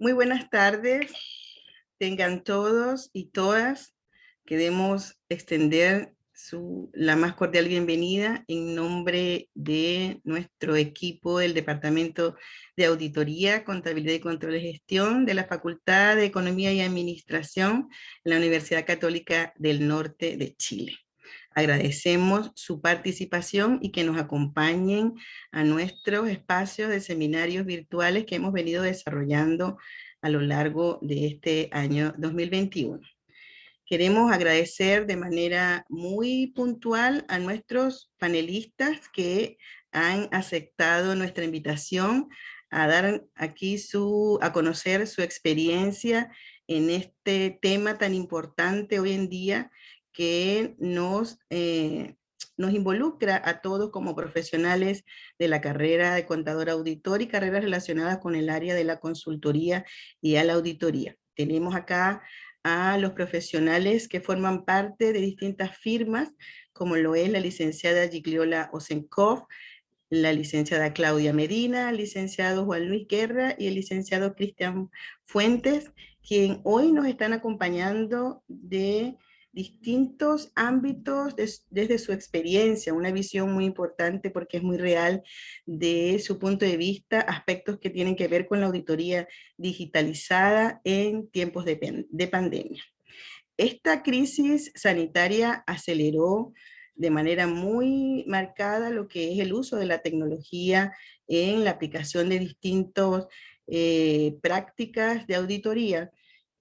Muy buenas tardes, tengan todos y todas. Queremos extender la más cordial bienvenida en nombre de nuestro equipo del Departamento de Auditoría, Contabilidad y Control de Gestión de la Facultad de Economía y Administración en la Universidad Católica del Norte de Chile. Agradecemos su participación y que nos acompañen a nuestros espacios de seminarios virtuales que hemos venido desarrollando a lo largo de este año 2021. Queremos agradecer de manera muy puntual a nuestros panelistas que han aceptado nuestra invitación a dar aquí a conocer su experiencia en este tema tan importante hoy en día que nos involucra a todos como profesionales de la carrera de contador auditor y carreras relacionadas con el área de la consultoría y a la auditoría. Tenemos acá a los profesionales que forman parte de distintas firmas, como lo es la licenciada Gigliola Osenkov, la licenciada Claudia Medina, el licenciado Juan Luis Guerra y el licenciado Cristian Fuentes, quien hoy nos están acompañando de distintos ámbitos desde su experiencia, una visión muy importante porque es muy real de su punto de vista, aspectos que tienen que ver con la auditoría digitalizada en tiempos de pandemia. Esta crisis sanitaria aceleró de manera muy marcada lo que es el uso de la tecnología en la aplicación de distintas prácticas de auditoría,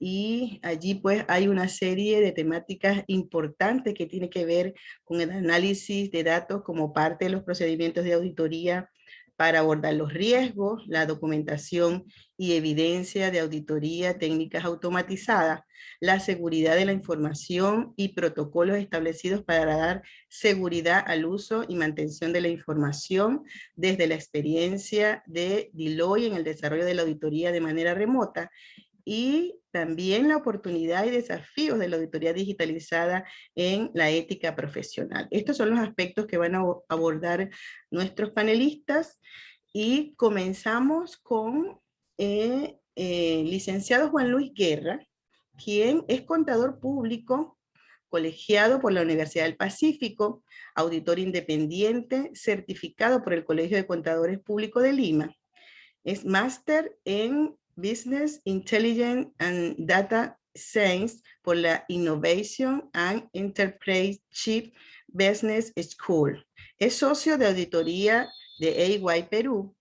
y allí pues hay una serie de temáticas importantes que tiene que ver con el análisis de datos como parte de los procedimientos de auditoría para abordar los riesgos, la documentación y evidencia de auditoría, técnicas automatizadas, la seguridad de la información y protocolos establecidos para dar seguridad al uso y mantención de la información desde la experiencia de Deloitte en el desarrollo de la auditoría de manera remota, y también la oportunidad y desafíos de la auditoría digitalizada en la ética profesional. Estos son los aspectos que van a abordar nuestros panelistas, y comenzamos con licenciado Juan Luis Guerra, quien es contador público colegiado por la Universidad del Pacífico, auditor independiente, certificado por el Colegio de Contadores Públicos de Lima. Es máster en Business Intelligence and Data Science por la Innovation and Entrepreneurship Business School. Es socio de auditoría de EY Perú.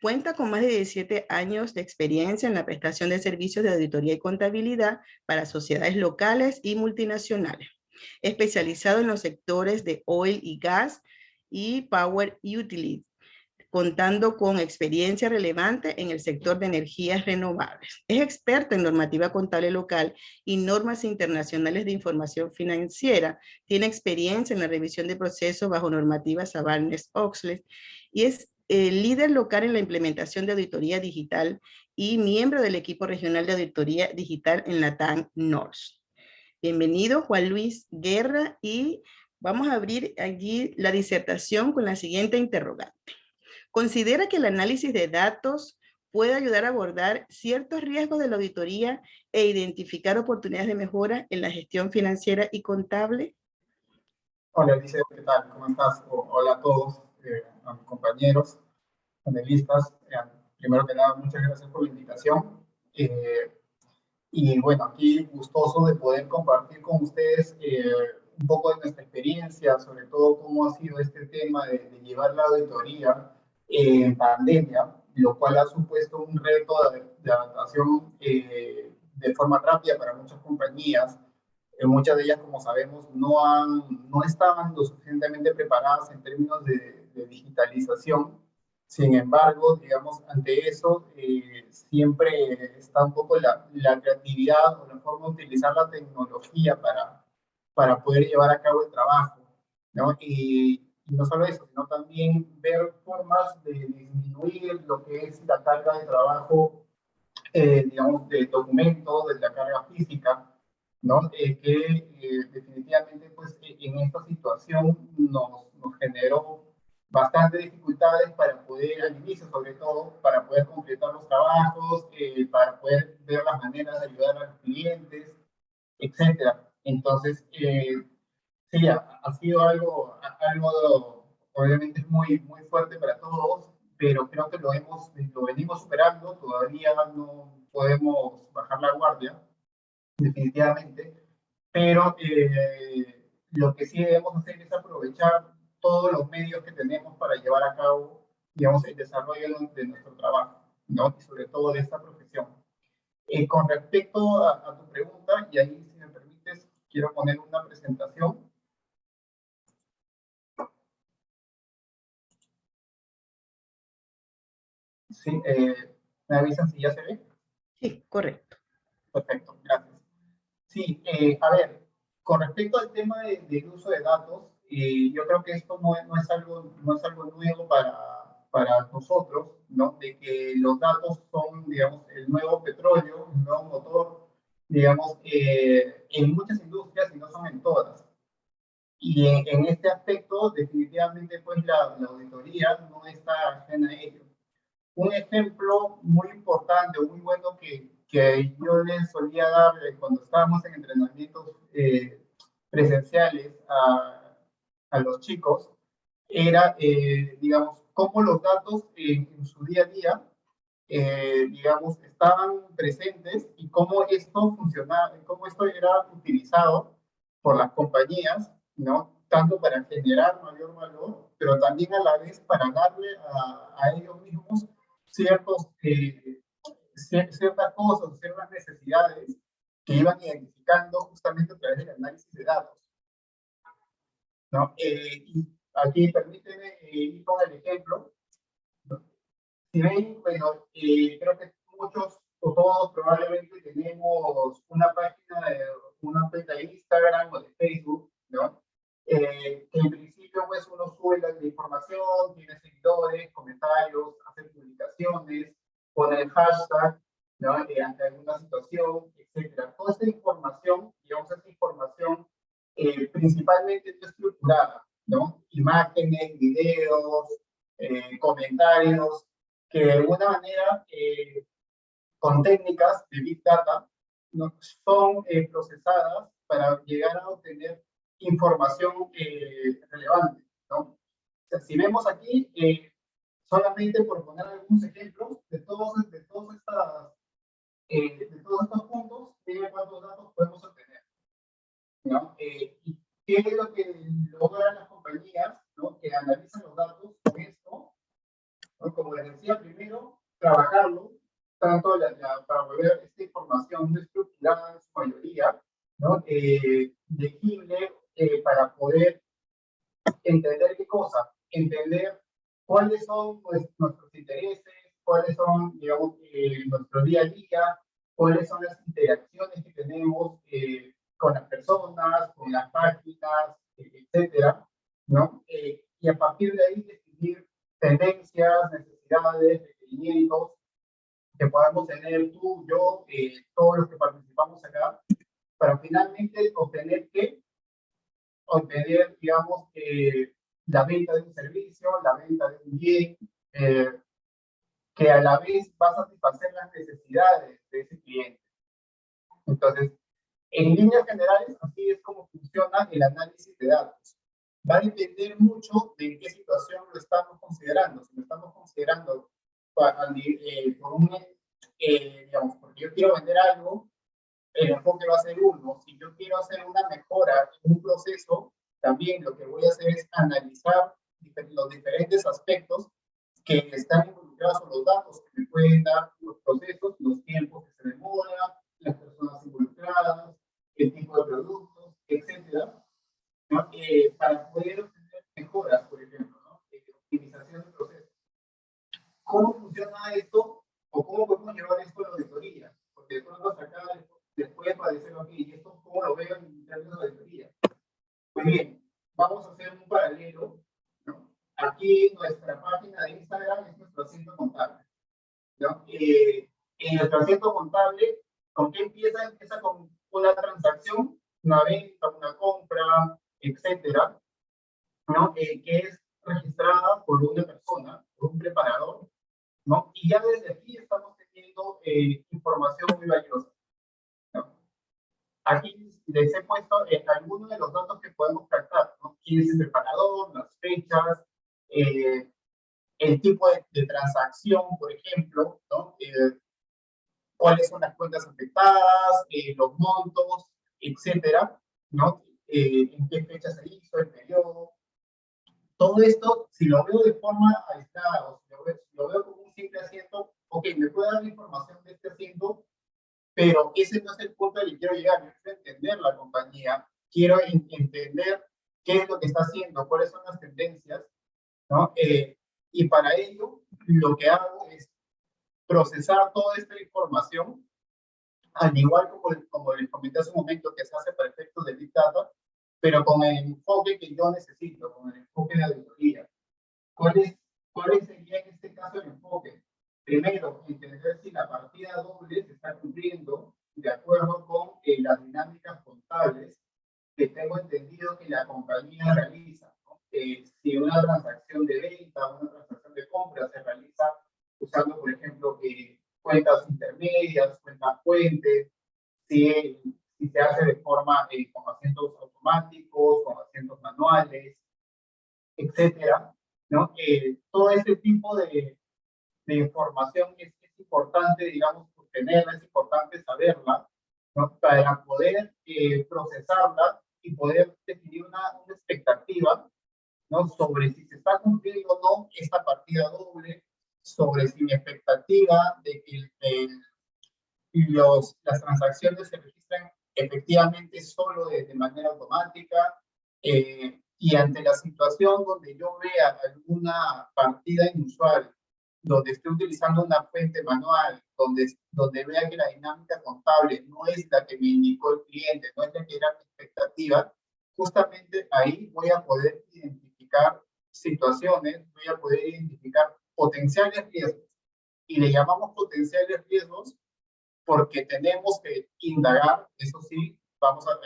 Cuenta con más de 17 años de experiencia en la prestación de servicios de auditoría y contabilidad para sociedades locales y multinacionales, especializado en los sectores de oil y gas y power utilities, contando con experiencia relevante en el sector de energías renovables. Es experto en normativa contable local y normas internacionales de información financiera. Tiene experiencia en la revisión de procesos bajo normativa Sarbanes-Oxley y es el líder local en la implementación de auditoría digital y miembro del equipo regional de auditoría digital en Latam North. Bienvenido, Juan Luis Guerra, y vamos a abrir allí la disertación con la siguiente interrogante. ¿Considera que el análisis de datos puede ayudar a abordar ciertos riesgos de la auditoría e identificar oportunidades de mejora en la gestión financiera y contable? Hola, Alicia, ¿qué tal? ¿Cómo estás? Hola a todos, a mis compañeros, panelistas. Primero que nada, muchas gracias por la invitación. Y bueno, aquí gustoso de poder compartir con ustedes un poco de nuestra experiencia, sobre todo cómo ha sido este tema de llevar la auditoría en pandemia, lo cual ha supuesto un reto de adaptación de forma rápida para muchas compañías. Muchas de ellas, como sabemos, no estaban lo suficientemente preparadas en términos de digitalización. Sin embargo, digamos, ante eso siempre está un poco la creatividad o la forma de utilizar la tecnología para poder llevar a cabo el trabajo, ¿no? Y no solo eso, sino también ver formas de disminuir lo que es la carga de trabajo, digamos, de documentos, de la carga física, ¿no? Definitivamente, pues, en esta situación nos generó bastantes dificultades para poder, al inicio sobre todo, para poder completar los trabajos, para poder ver las maneras de ayudar a los clientes, etcétera. Entonces, sí, ha sido algo obviamente muy, muy fuerte para todos, pero creo que lo venimos superando, todavía no podemos bajar la guardia, definitivamente, pero lo que sí debemos hacer es aprovechar todos los medios que tenemos para llevar a cabo, digamos, el desarrollo de nuestro trabajo, ¿no? Y sobre todo de esta profesión. Con respecto a tu pregunta, y ahí, si me permites, quiero poner una presentación. Sí, ¿me avisan si ya se ve? Sí, correcto. Perfecto, gracias. Sí, a ver, con respecto al tema del uso de datos, yo creo que esto no es algo nuevo para nosotros, ¿no? De que los datos son, digamos, el nuevo petróleo, el nuevo motor, digamos, en muchas industrias y no son en todas. Y en este aspecto, definitivamente, pues la auditoría no está ajena a ello. Un ejemplo muy importante o muy bueno que yo les solía dar cuando estábamos en entrenamientos presenciales a los chicos era, digamos, cómo los datos en su día a día, digamos, estaban presentes y cómo esto funcionaba, cómo esto era utilizado por las compañías, ¿no? Tanto para generar mayor valor, pero también a la vez para darle a ellos mismos ciertos, ciertas cosas, ciertas necesidades que iban identificando justamente a través del análisis de datos, ¿no? Y aquí permíteme ir con el ejemplo. Si ven, bueno, creo que muchos o todos probablemente tenemos una cuenta de Instagram o de Facebook, ¿no? Que en principio pues uno sube la información, tiene seguidores, comentarios, hace publicaciones, pone el hashtag, ¿no? Ante alguna situación, etcétera. Toda esta información, digamos, esta información principalmente no estructurada, ¿no? Imágenes, videos, comentarios, que de alguna manera, con técnicas de Big Data, ¿no? Son procesadas para llegar a obtener información relevante, ¿no? O sea, si vemos aquí, solamente por poner algunos ejemplos de todos estos puntos, miren cuántos datos podemos obtener, ¿no? ¿Y qué es lo que logran las compañías, ¿no? Que analizan los datos con esto, ¿no? Como les decía, primero, trabajarlo, tanto para volver esta información no estructurada en su mayoría, ¿no? Legible, para poder entender qué cosa, entender cuáles son pues, nuestros intereses, cuáles son, digamos, nuestro día a día, cuáles son las interacciones que tenemos con las personas, con las páginas, etcétera, ¿no? Y a partir de ahí definir tendencias, necesidades, requerimientos que podamos tener tú, yo, todos los que participamos acá, para finalmente obtener, digamos, la venta de un servicio, la venta de un bien, que a la vez va a satisfacer las necesidades de ese cliente. Entonces, en líneas generales, así es como funciona el análisis de datos. Va a depender mucho de en qué situación lo estamos considerando. Si lo estamos considerando por un, digamos, porque yo quiero vender algo, el enfoque va a ser uno. Si yo quiero hacer una mejora en un proceso, también lo que voy a hacer es analizar los diferentes aspectos que están involucrados en los datos que me pueden dar los procesos, los tiempos que se demoran, las personas involucradas, el tipo de productos, etcétera, ¿no? Para poder obtener mejoras, por ejemplo, ¿no? Optimización de procesos. ¿Cómo funciona esto o cómo podemos llevar esto a la auditoría? Porque de pronto acá después va a decir, ok, ¿y esto cómo lo veo en términos de auditoría? Pues bien, vamos a hacer un paralelo, ¿no? Aquí nuestra página de Instagram es nuestro asiento contable, ¿no? En nuestro asiento contable, ¿con qué empieza? Empieza con una transacción, una venta, una compra, etcétera, ¿no? Que es registrada por una persona, por un preparador, ¿no? Y ya desde aquí estamos teniendo información muy valiosa, ¿no? Aquí les he puesto algunos de los datos que podemos captar, ¿no? ¿Quién es el preparador? Las fechas, el tipo de transacción, por ejemplo, ¿no? Cuáles son las cuentas afectadas, los montos, etcétera, ¿no? En qué fecha se hizo, el periodo. Todo esto, si lo veo de forma aislada o si lo veo como un simple asiento, ok, me puede dar la información de este asiento, pero ese no es el punto al que quiero llegar. Yo quiero entender la compañía, quiero entender qué es lo que está haciendo, cuáles son las tendencias, ¿no? Y para ello, lo que hago es procesar toda esta información, al igual como les comenté hace un momento, que se hace para efectos de Big Data, pero con el enfoque que yo necesito, con el enfoque de auditoría. ¿Cuál sería en este caso el enfoque? Primero, entender si la partida doble se está cumpliendo de acuerdo con las dinámicas contables que tengo entendido que la compañía realiza, ¿no? Si una transacción de venta, una transacción de compra se realiza usando, por ejemplo, cuentas intermedias, cuentas puentes, si se hace de forma con asientos automáticos, con asientos manuales, etcétera, ¿no? Todo ese tipo de información es importante, digamos, tenerla, es importante saberla, ¿no? Para poder procesarla y poder definir una expectativa, ¿no? Sobre si se está cumpliendo o no esta partida doble, sobre si mi expectativa de que las transacciones se registran efectivamente solo de manera automática, y ante la situación donde yo vea alguna partida inusual, donde esté utilizando una fuente manual, donde vea que la dinámica contable no es la que me indicó el cliente, no es la que era mi expectativa, justamente ahí voy a poder identificar situaciones, voy a poder identificar potenciales riesgos. Y le llamamos potenciales riesgos porque tenemos que indagar, eso sí, vamos a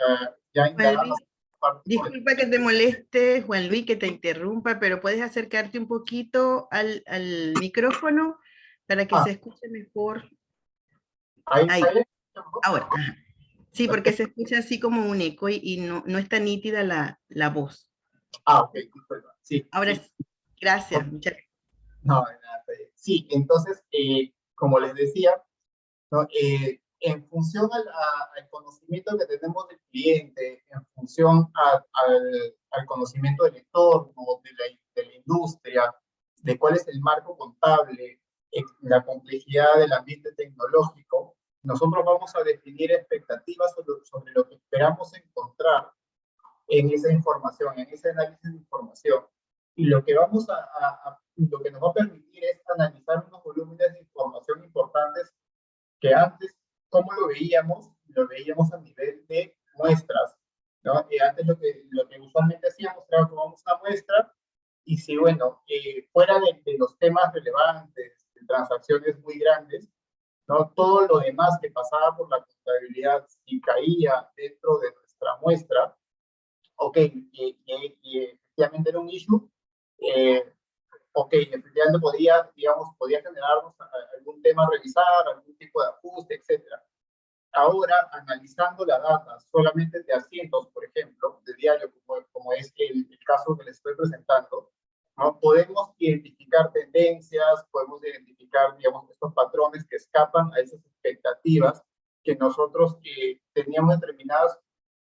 ya Juan indagar Luis, las disculpa que te moleste, Juan Luis, que te interrumpa, pero puedes acercarte un poquito al micrófono para que se escuche mejor. Ahí, ahí, ahora. Ajá. Sí, porque se escucha así como un eco y no está nítida la voz. ok, disculpa, sí, Ahora, sí. gracias, muchas gracias. No, de nada, sí, entonces, como les decía, ¿no? En función al conocimiento que tenemos del cliente, en función al conocimiento del entorno, de la industria, de cuál es el marco contable, la complejidad del ambiente tecnológico, nosotros vamos a definir expectativas sobre lo que esperamos encontrar en esa información, en ese análisis de información. Y lo que lo que nos va a permitir es analizar unos volúmenes de información importantes que antes, ¿cómo lo veíamos? Lo veíamos a nivel de muestras, ¿no? Antes lo que usualmente hacíamos era tomamos una muestra y si, bueno, fuera de los temas relevantes, de transacciones muy grandes, ¿no? Todo lo demás que pasaba por la contabilidad, si caía dentro de nuestra muestra, ok, y efectivamente era un issue, eh, ok, efectivamente podía generarnos algún tema a revisar, algún tipo de ajuste, etcétera. Ahora, analizando la data solamente de asientos, por ejemplo, de diario, como es el caso que les estoy presentando, ¿no? Podemos identificar tendencias, podemos identificar, digamos, estos patrones que escapan a esas expectativas que nosotros teníamos determinadas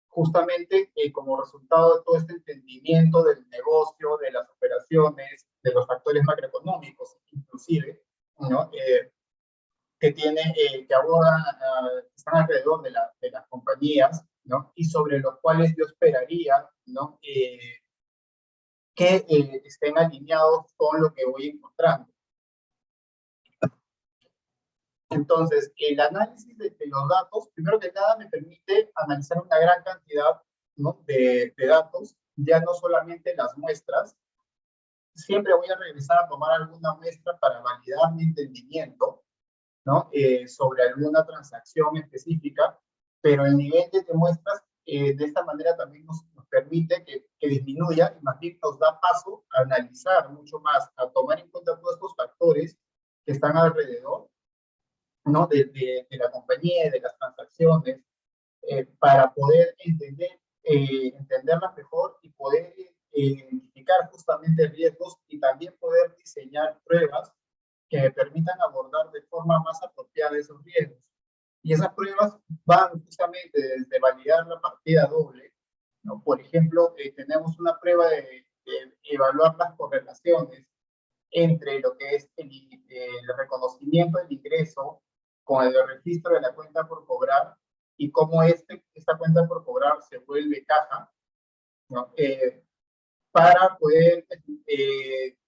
justamente como resultado de todo este entendimiento del negocio, de las operaciones, de los factores macroeconómicos, inclusive, ¿no? Que abordan, están alrededor de las compañías, ¿no? Y sobre los cuales yo esperaría, ¿no? Que estén alineados con lo que voy encontrando. Entonces, el análisis de los datos, primero que nada, me permite analizar una gran cantidad, ¿no? de datos, ya no solamente las muestras. Siempre voy a regresar a tomar alguna muestra para validar mi entendimiento, ¿no? Sobre alguna transacción específica, pero el nivel de muestras de esta manera también nos permite que disminuya y más bien nos da paso a analizar mucho más, a tomar en cuenta todos estos factores que están alrededor, ¿no? de la compañía y de las transacciones, para poder entenderlas mejor y poder identificar justamente riesgos y también poder diseñar pruebas que me permitan abordar de forma más apropiada esos riesgos. Y esas pruebas van justamente desde validar la partida doble, ¿no? Por ejemplo, tenemos una prueba de evaluar las correlaciones entre lo que es el reconocimiento del ingreso con el registro de la cuenta por cobrar y cómo esta cuenta por cobrar se vuelve caja, ¿no? Para poder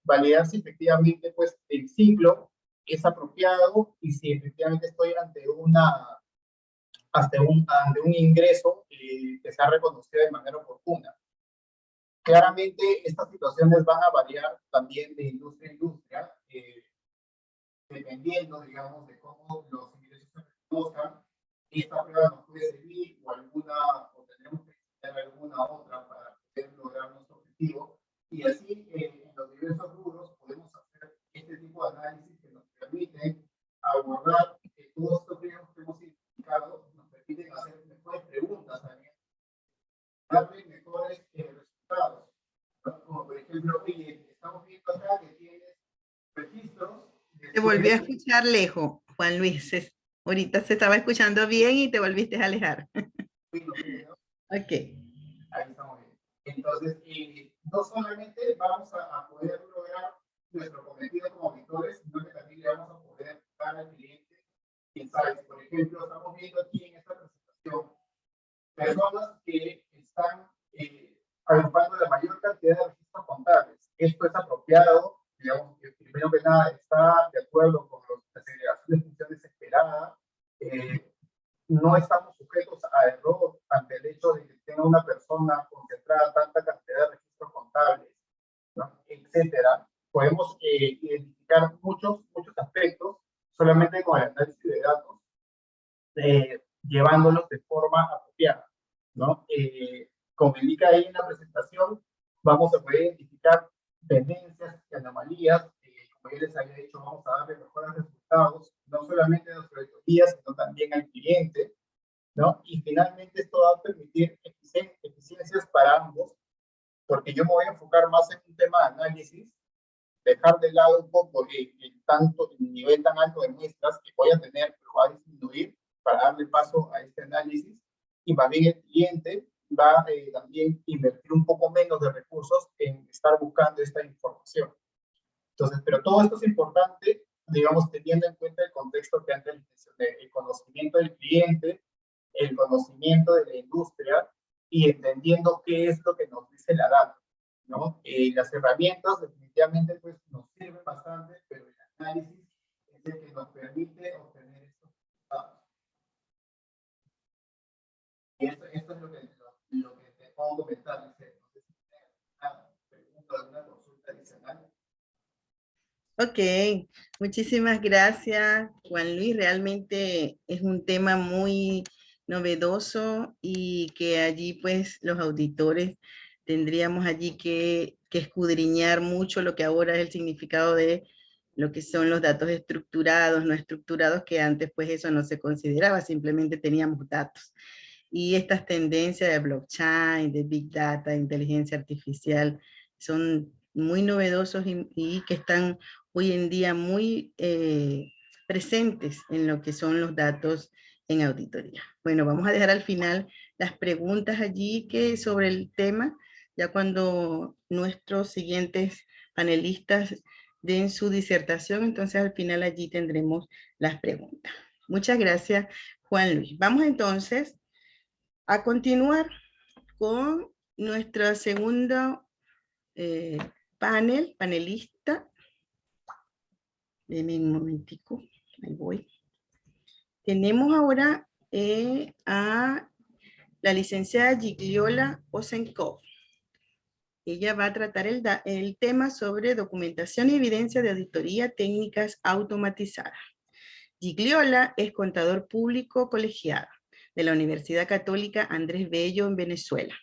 validar si efectivamente pues, el ciclo es apropiado y si efectivamente estoy ante un ingreso que se ha reconocido de manera oportuna. Claramente, estas situaciones van a variar también de industria a industria, dependiendo, digamos, de cómo los ingresos se reconozcan. Esta prueba nos puede servir o tendremos que tener alguna otra para poder lograr nuestro objetivo. Y así, en los diversos rubros, podemos hacer este tipo de análisis que nos permite abordar volvió a escuchar lejos, Juan Luis. Ahorita se estaba escuchando bien y te volviste a alejar. Ok. Ahí estamos bien. Entonces, no solamente vamos a poder lograr nuestro cometido como auditores, sino que también le vamos a poder dar al cliente insights. Por ejemplo, estamos viendo aquí en esta presentación personas que están agrupando la mayor cantidad de registros contables. Esto es apropiado, digamos, que primero que nada está de acuerdo con la segregación de funciones esperada. No estamos sujetos a error ante el hecho de que tenga una persona concentrada tanta cantidad de registros contables, ¿no? Etcétera. Podemos identificar muchos aspectos solamente con el análisis de datos, llevándolos de forma apropiada, ¿no? Como indica ahí en la presentación, vamos a poder identificar tendencias y anomalías. Como ya les había dicho, vamos a darle mejores resultados, no solamente a nuestra auditoría, sino también al cliente, ¿no? Y finalmente esto va a permitir eficiencias para ambos, porque yo me voy a enfocar más en un tema de análisis, dejar de lado un poco el nivel tan alto de muestras que voy a tener, pero va a disminuir para darle paso a este análisis, y más bien el cliente va a también invertir un poco menos de recursos en estar buscando esta información. Entonces, pero todo esto es importante, digamos, teniendo en cuenta el contexto que antes mencioné, el conocimiento del cliente, el conocimiento de la industria y entendiendo qué es lo que nos dice la data, ¿no? Las herramientas definitivamente pues, nos sirven bastante, pero el análisis es el que nos permite obtener estos resultados. Y esto es lo que te puedo comentar. No sé si tienes alguna pregunta, alguna consulta adicional. Ok, muchísimas gracias, Juan Luis. Realmente es un tema muy novedoso y que allí pues los auditores tendríamos allí que escudriñar mucho lo que ahora es el significado de lo que son los datos estructurados, no estructurados, que antes pues eso no se consideraba, simplemente teníamos datos. Y estas tendencias de blockchain, de big data, inteligencia artificial, son muy novedosos y que están hoy en día muy presentes en lo que son los datos en auditoría. Bueno, vamos a dejar al final las preguntas allí que sobre el tema, ya cuando nuestros siguientes panelistas den su disertación, entonces al final allí tendremos las preguntas. Muchas gracias, Juan Luis. Vamos entonces a continuar con nuestro segundo panelista. Denme un momentico, ahí voy. Tenemos ahora a la licenciada Gigliola Osenkov. Ella va a tratar el tema sobre documentación y evidencia de auditoría técnicas automatizadas. Gigliola es contador público colegiado de la Universidad Católica Andrés Bello en Venezuela.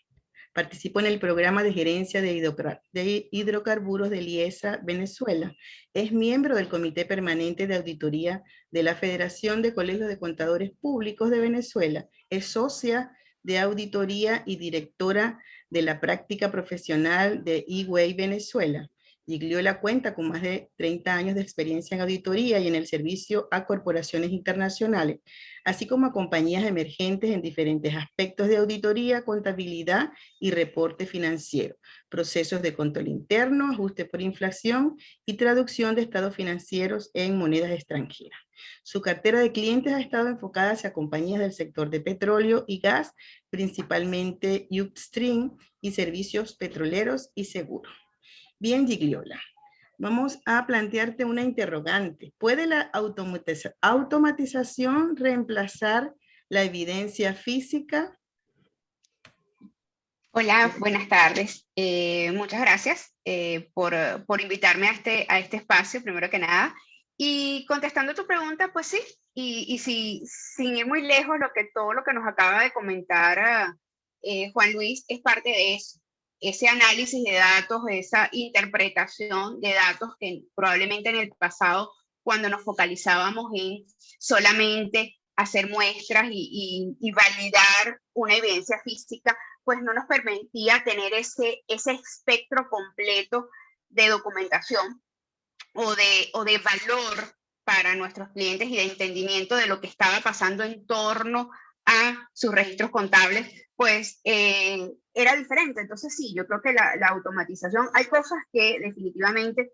Participó en el programa de gerencia de hidrocarburos de IESA, Venezuela. Es miembro del Comité Permanente de Auditoría de la Federación de Colegios de Contadores Públicos de Venezuela. Es socia de auditoría y directora de la práctica profesional de eWay Venezuela. Gigliola cuenta con más de 30 años de experiencia en auditoría y en el servicio a corporaciones internacionales, así como a compañías emergentes en diferentes aspectos de auditoría, contabilidad y reporte financiero, procesos de control interno, ajuste por inflación y traducción de estados financieros en monedas extranjeras. Su cartera de clientes ha estado enfocada hacia compañías del sector de petróleo y gas, principalmente upstream y servicios petroleros y seguros. Bien, Gigliola, vamos a plantearte una interrogante. ¿Puede la automatización reemplazar la evidencia física? Hola, buenas tardes. Muchas gracias por invitarme a este espacio, primero que nada. Y contestando tu pregunta, pues sí, y si, sin ir muy lejos, todo lo que nos acaba de comentar Juan Luis es parte de eso, ese análisis de datos, esa interpretación de datos que probablemente en el pasado, cuando nos focalizábamos en solamente hacer muestras y validar una evidencia física, pues no nos permitía tener ese espectro completo de documentación o de valor para nuestros clientes y de entendimiento de lo que estaba pasando en torno a sus registros contables, pues era diferente. Entonces sí, yo creo que la automatización, hay cosas que definitivamente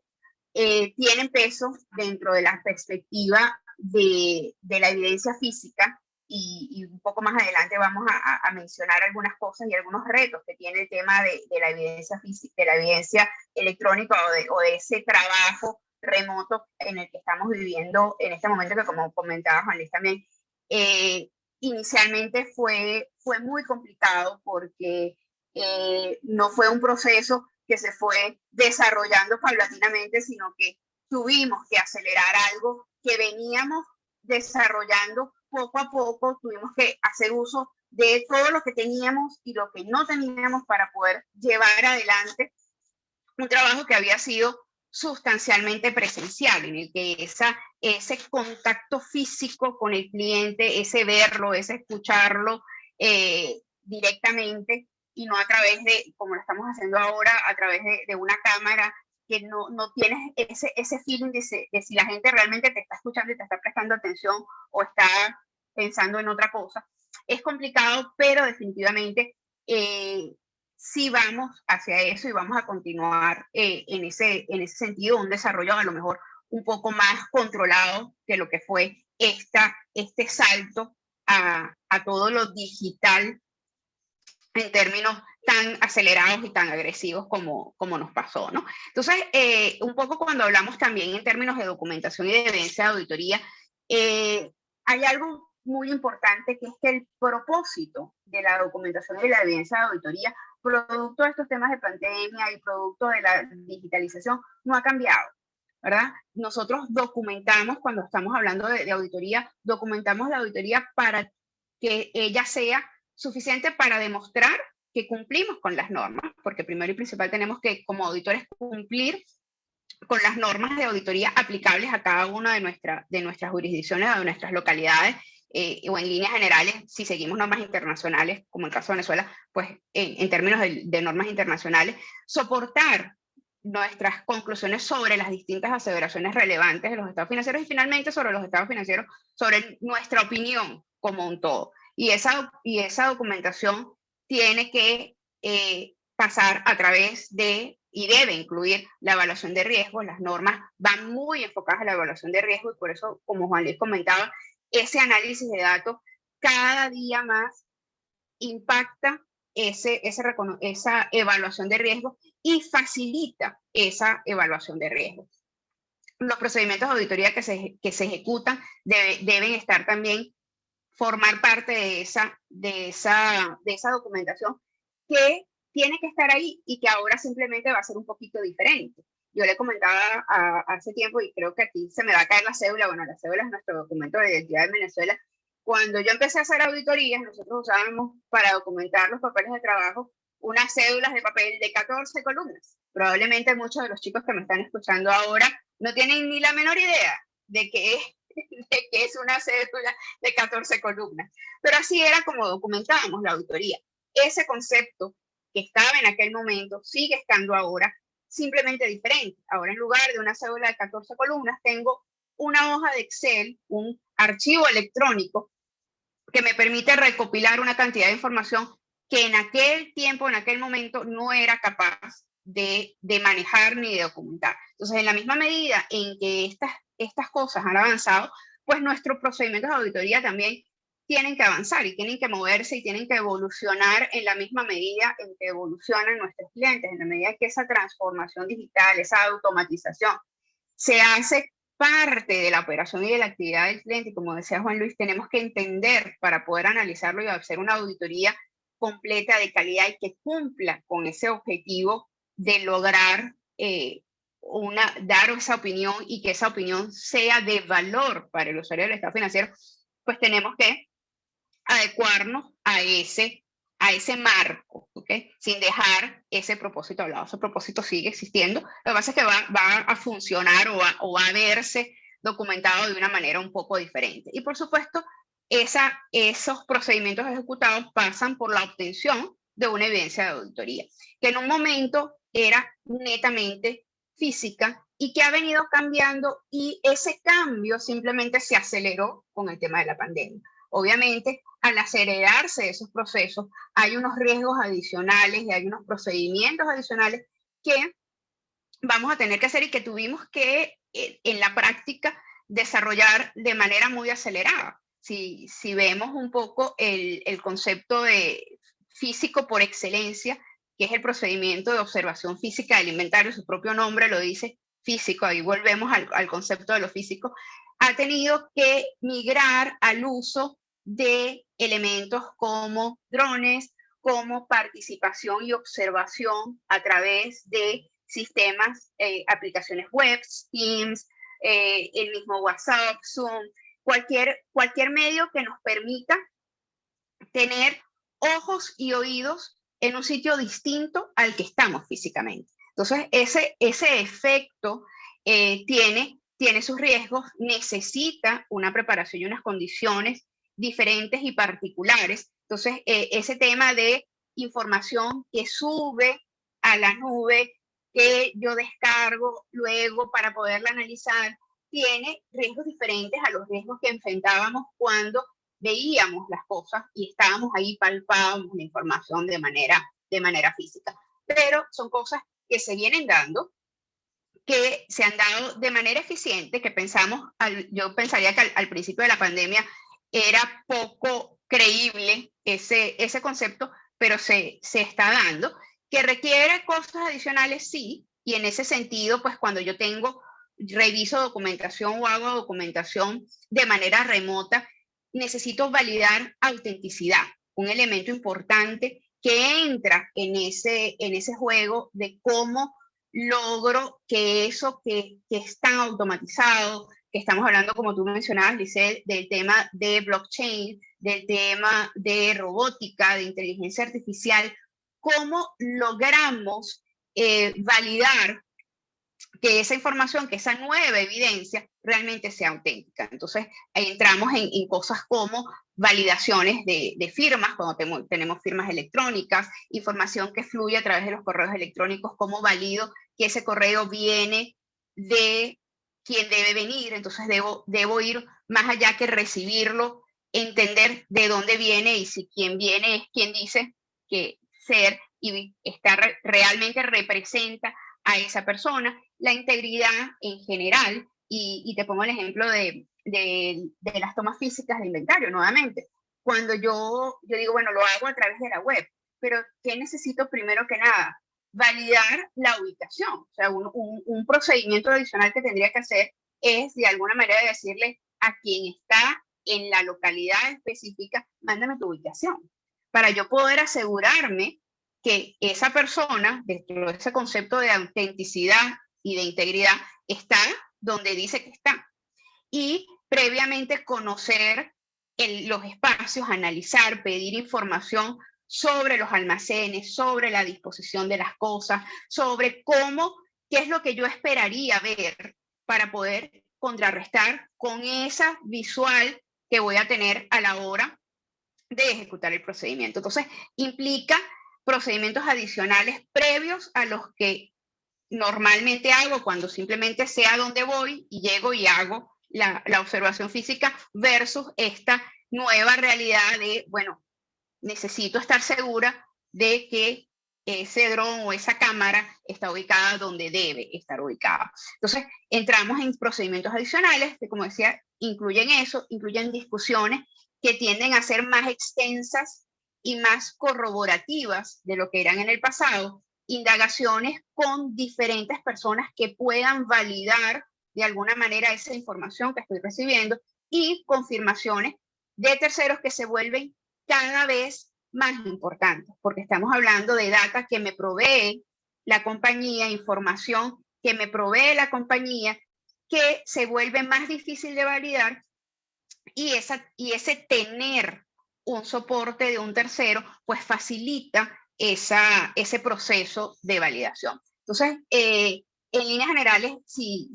tienen peso dentro de la perspectiva de la evidencia física, y un poco más adelante vamos a mencionar algunas cosas y algunos retos que tiene el tema de la evidencia física, de la evidencia electrónica o de ese trabajo remoto en el que estamos viviendo en este momento, que como comentaba Juan Luis también, inicialmente fue muy complicado porque no fue un proceso que se fue desarrollando paulatinamente, sino que tuvimos que acelerar algo que veníamos desarrollando poco a poco. Tuvimos que hacer uso de todo lo que teníamos y lo que no teníamos para poder llevar adelante un trabajo que había sido sustancialmente presencial, en el que ese contacto físico con el cliente, ese verlo, ese escucharlo directamente, y no a través de, como lo estamos haciendo ahora, a través de una cámara, que no tienes ese feeling de si la gente realmente te está escuchando y te está prestando atención o está pensando en otra cosa. Es complicado, pero definitivamente sí vamos hacia eso y vamos a continuar en ese sentido, un desarrollo a lo mejor un poco más controlado que lo que fue este salto a todo lo digital en términos tan acelerados y tan agresivos como nos pasó, ¿no? Entonces, un poco cuando hablamos también en términos de documentación y de evidencia de auditoría, hay algo muy importante, que es que el propósito de la documentación y la evidencia de auditoría, producto de estos temas de pandemia y producto de la digitalización, no ha cambiado, ¿verdad? Nosotros documentamos, cuando estamos hablando de auditoría, documentamos la auditoría para que ella sea suficiente para demostrar que cumplimos con las normas, porque primero y principal tenemos que, como auditores, cumplir con las normas de auditoría aplicables a cada una de nuestras jurisdicciones o de nuestras localidades, o en líneas generales, si seguimos normas internacionales, como el caso de Venezuela, pues en términos de normas internacionales, soportar nuestras conclusiones sobre las distintas aseveraciones relevantes de los estados financieros y finalmente sobre los estados financieros, sobre nuestra opinión como un todo. Y esa documentación tiene que pasar a través de, y debe incluir, la evaluación de riesgos. Las normas van muy enfocadas a la evaluación de riesgos y por eso, como Juan Luis comentaba, ese análisis de datos cada día más impacta esa evaluación de riesgos y facilita esa evaluación de riesgos. Los procedimientos de auditoría que se ejecutan deben estar también, formar parte de esa documentación que tiene que estar ahí y que ahora simplemente va a ser un poquito diferente. Yo le comentaba hace tiempo, y creo que aquí se me va a caer la cédula. Bueno, la cédula es nuestro documento de identidad en Venezuela. Cuando yo empecé a hacer auditorías, nosotros usábamos para documentar los papeles de trabajo unas cédulas de papel de 14 columnas. Probablemente muchos de los chicos que me están escuchando ahora no tienen ni la menor idea de qué es una cédula de 14 columnas. Pero así era como documentábamos la auditoría. Ese concepto que estaba en aquel momento sigue estando ahora, simplemente diferente. Ahora, en lugar de una cédula de 14 columnas, tengo una hoja de Excel, un archivo electrónico que me permite recopilar una cantidad de información que en aquel tiempo, en aquel momento, no era capaz de manejar ni de documentar. Entonces, en la misma medida en que estas cosas han avanzado, pues nuestros procedimientos de auditoría también tienen que avanzar y tienen que moverse y tienen que evolucionar en la misma medida en que evolucionan nuestros clientes, en la medida que esa transformación digital, esa automatización se hace parte de la operación y de la actividad del cliente. Y como decía Juan Luis, tenemos que entender para poder analizarlo y hacer una auditoría completa, de calidad, y que cumpla con ese objetivo de lograr dar esa opinión y que esa opinión sea de valor para el usuario del estado financiero. Pues tenemos que adecuarnos a ese marco, ¿okay? Sin dejar ese propósito al lado. Ese propósito sigue existiendo. Lo que pasa es que va a funcionar o va a verse documentado de una manera un poco diferente. Y por supuesto, esos procedimientos ejecutados pasan por la obtención de una evidencia de auditoría, que en un momento era netamente física y que ha venido cambiando, y ese cambio simplemente se aceleró con el tema de la pandemia. Obviamente, al acelerarse esos procesos, hay unos riesgos adicionales y hay unos procedimientos adicionales que vamos a tener que hacer y que tuvimos que en la práctica desarrollar de manera muy acelerada. Si vemos un poco el concepto de físico por excelencia, que es el procedimiento de observación física del inventario, su propio nombre lo dice, físico, ahí volvemos al concepto de lo físico, ha tenido que migrar al uso de elementos como drones, como participación y observación a través de sistemas, aplicaciones web, Teams, el mismo WhatsApp, Zoom, cualquier medio que nos permita tener ojos y oídos en un sitio distinto al que estamos físicamente. Entonces, ese efecto tiene sus riesgos, necesita una preparación y unas condiciones diferentes y particulares. Entonces, ese tema de información que sube a la nube, que yo descargo luego para poderla analizar, tiene riesgos diferentes a los riesgos que enfrentábamos cuando veíamos las cosas y estábamos ahí, palpábamos la información de manera física. Pero son cosas que se vienen dando, que se han dado de manera eficiente, que yo pensaría que al principio de la pandemia era poco creíble ese concepto, pero se está dando, que requiere cosas adicionales, sí, y en ese sentido, pues cuando yo reviso documentación o hago documentación de manera remota, necesito validar autenticidad, un elemento importante que entra en ese juego de cómo logro que eso que es tan automatizado, que estamos hablando, como tú mencionabas, Lisset, del tema de blockchain, del tema de robótica, de inteligencia artificial, cómo logramos validar que esa información, que esa nueva evidencia realmente sea auténtica. Entonces, ahí entramos en cosas como validaciones de firmas, cuando tenemos firmas electrónicas, información que fluye a través de los correos electrónicos, cómo valido que ese correo viene de quien debe venir. Entonces, debo ir más allá que recibirlo, entender de dónde viene y si quien viene es quien dice que ser y realmente representa a esa persona, la integridad en general, y te pongo el ejemplo de las tomas físicas de inventario nuevamente. Cuando yo digo, bueno, lo hago a través de la web, pero ¿qué necesito primero que nada? Validar la ubicación. O sea, un procedimiento adicional que tendría que hacer es, de alguna manera, decirle a quien está en la localidad específica, mándame tu ubicación, para yo poder asegurarme que esa persona, dentro de ese concepto de autenticidad y de integridad, está donde dice que está. Y previamente conocer los espacios, analizar, pedir información sobre los almacenes, sobre la disposición de las cosas, sobre qué es lo que yo esperaría ver para poder contrarrestar con esa visual que voy a tener a la hora de ejecutar el procedimiento. Entonces, implica procedimientos adicionales previos a los que normalmente hago cuando simplemente sé a dónde voy y llego y hago la observación física, versus esta nueva realidad de, bueno, necesito estar segura de que ese dron o esa cámara está ubicada donde debe estar ubicada. Entonces, entramos en procedimientos adicionales que, como decía, incluyen eso, incluyen discusiones que tienden a ser más extensas y más corroborativas de lo que eran en el pasado, indagaciones con diferentes personas que puedan validar de alguna manera esa información que estoy recibiendo, y confirmaciones de terceros que se vuelven cada vez más importantes, porque estamos hablando de data que me provee la compañía, información que me provee la compañía, que se vuelve más difícil de validar, y ese tener un soporte de un tercero, pues facilita ese proceso de validación. Entonces, en líneas generales, si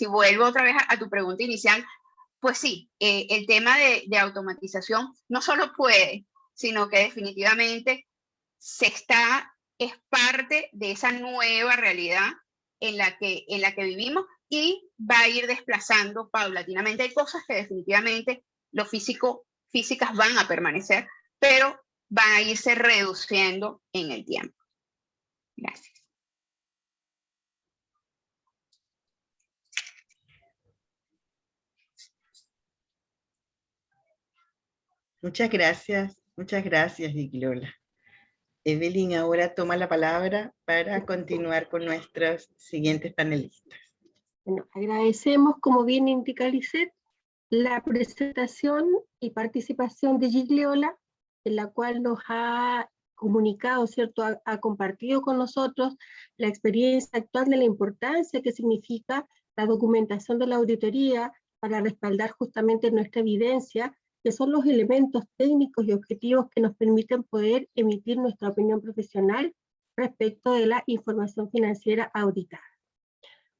vuelvo otra vez a tu pregunta inicial, pues sí, el tema de automatización no solo puede, sino que definitivamente es parte de esa nueva realidad en la que vivimos, y va a ir desplazando paulatinamente. Hay cosas que definitivamente físicas van a permanecer, pero van a irse reduciendo en el tiempo. Gracias. Muchas gracias, Gigliola. Evelyn ahora toma la palabra para continuar con nuestros siguientes panelistas. Bueno, agradecemos, como bien indica Lisette, la presentación y participación de Gigliola, en la cual nos ha comunicado, ¿cierto? Ha compartido con nosotros la experiencia actual de la importancia que significa la documentación de la auditoría para respaldar justamente nuestra evidencia, que son los elementos técnicos y objetivos que nos permiten poder emitir nuestra opinión profesional respecto de la información financiera auditada.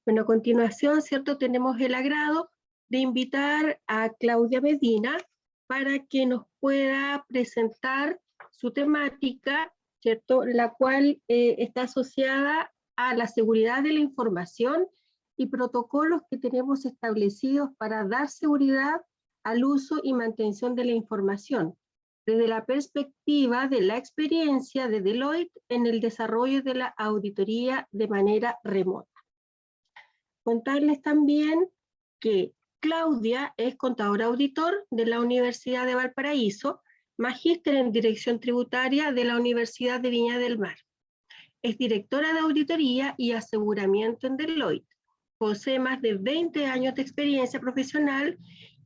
Bueno, a continuación, ¿cierto? Tenemos el agrado de invitar a Claudia Medina para que nos pueda presentar su temática, ¿cierto? La cual está asociada a la seguridad de la información y protocolos que tenemos establecidos para dar seguridad al uso y mantención de la información, desde la perspectiva de la experiencia de Deloitte en el desarrollo de la auditoría de manera remota. Contarles también que Claudia es contadora auditor de la Universidad de Valparaíso, magíster en Dirección Tributaria de la Universidad de Viña del Mar. Es directora de auditoría y aseguramiento en Deloitte. Posee más de 20 años de experiencia profesional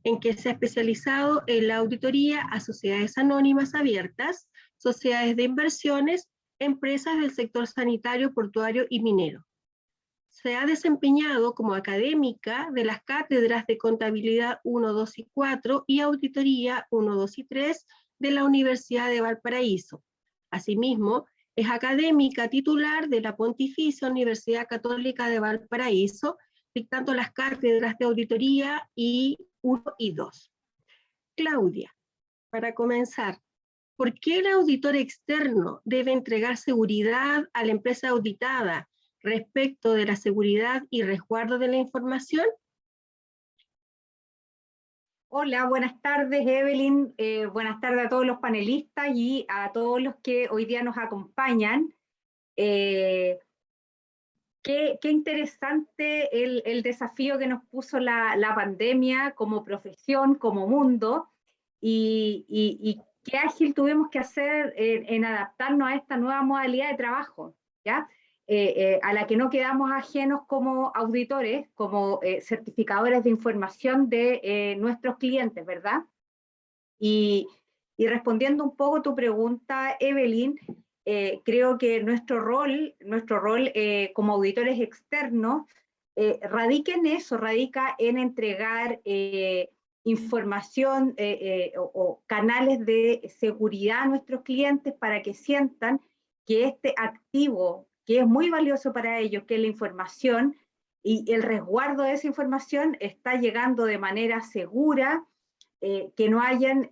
en que se ha especializado en la auditoría a sociedades anónimas abiertas, sociedades de inversiones, empresas del sector sanitario, portuario y minero. Se ha desempeñado como académica de las cátedras de Contabilidad 1, 2 y 4 y Auditoría 1, 2 y 3 de la Universidad de Valparaíso. Asimismo, es académica titular de la Pontificia Universidad Católica de Valparaíso, dictando las cátedras de Auditoría 1 y 2. Claudia, para comenzar, ¿por qué el auditor externo debe entregar seguridad a la empresa auditada respecto de la seguridad y resguardo de la información? Hola, buenas tardes, Evelyn. Buenas tardes a todos los panelistas y a todos los que hoy día nos acompañan. Qué interesante el desafío que nos puso la pandemia como profesión, como mundo, y qué ágil tuvimos que hacer en adaptarnos a esta nueva modalidad de trabajo, ¿ya? A la que no quedamos ajenos como auditores, como certificadores de información de nuestros clientes, ¿verdad? Y respondiendo un poco tu pregunta, Evelyn, creo que nuestro rol como auditores externos radica en entregar información o canales de seguridad a nuestros clientes para que sientan que este activo, que es muy valioso para ellos, que es la información y el resguardo de esa información, está llegando de manera segura, que no hayan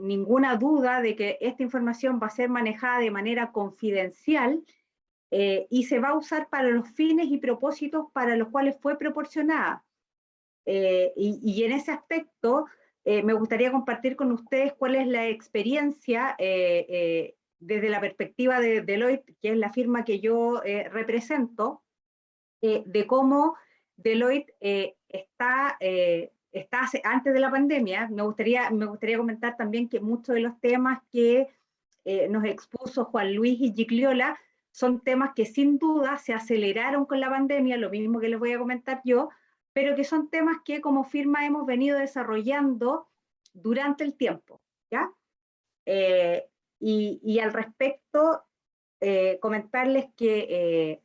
ninguna duda de que esta información va a ser manejada de manera confidencial y se va a usar para los fines y propósitos para los cuales fue proporcionada. Y en ese aspecto me gustaría compartir con ustedes cuál es la experiencia desde la perspectiva de Deloitte, que es la firma que yo represento, de cómo Deloitte está antes de la pandemia. Me gustaría comentar también que muchos de los temas que nos expuso Juan Luis y Gigliola son temas que sin duda se aceleraron con la pandemia, lo mismo que les voy a comentar yo, pero que son temas que como firma hemos venido desarrollando durante el tiempo, ¿ya? Y al respecto, comentarles que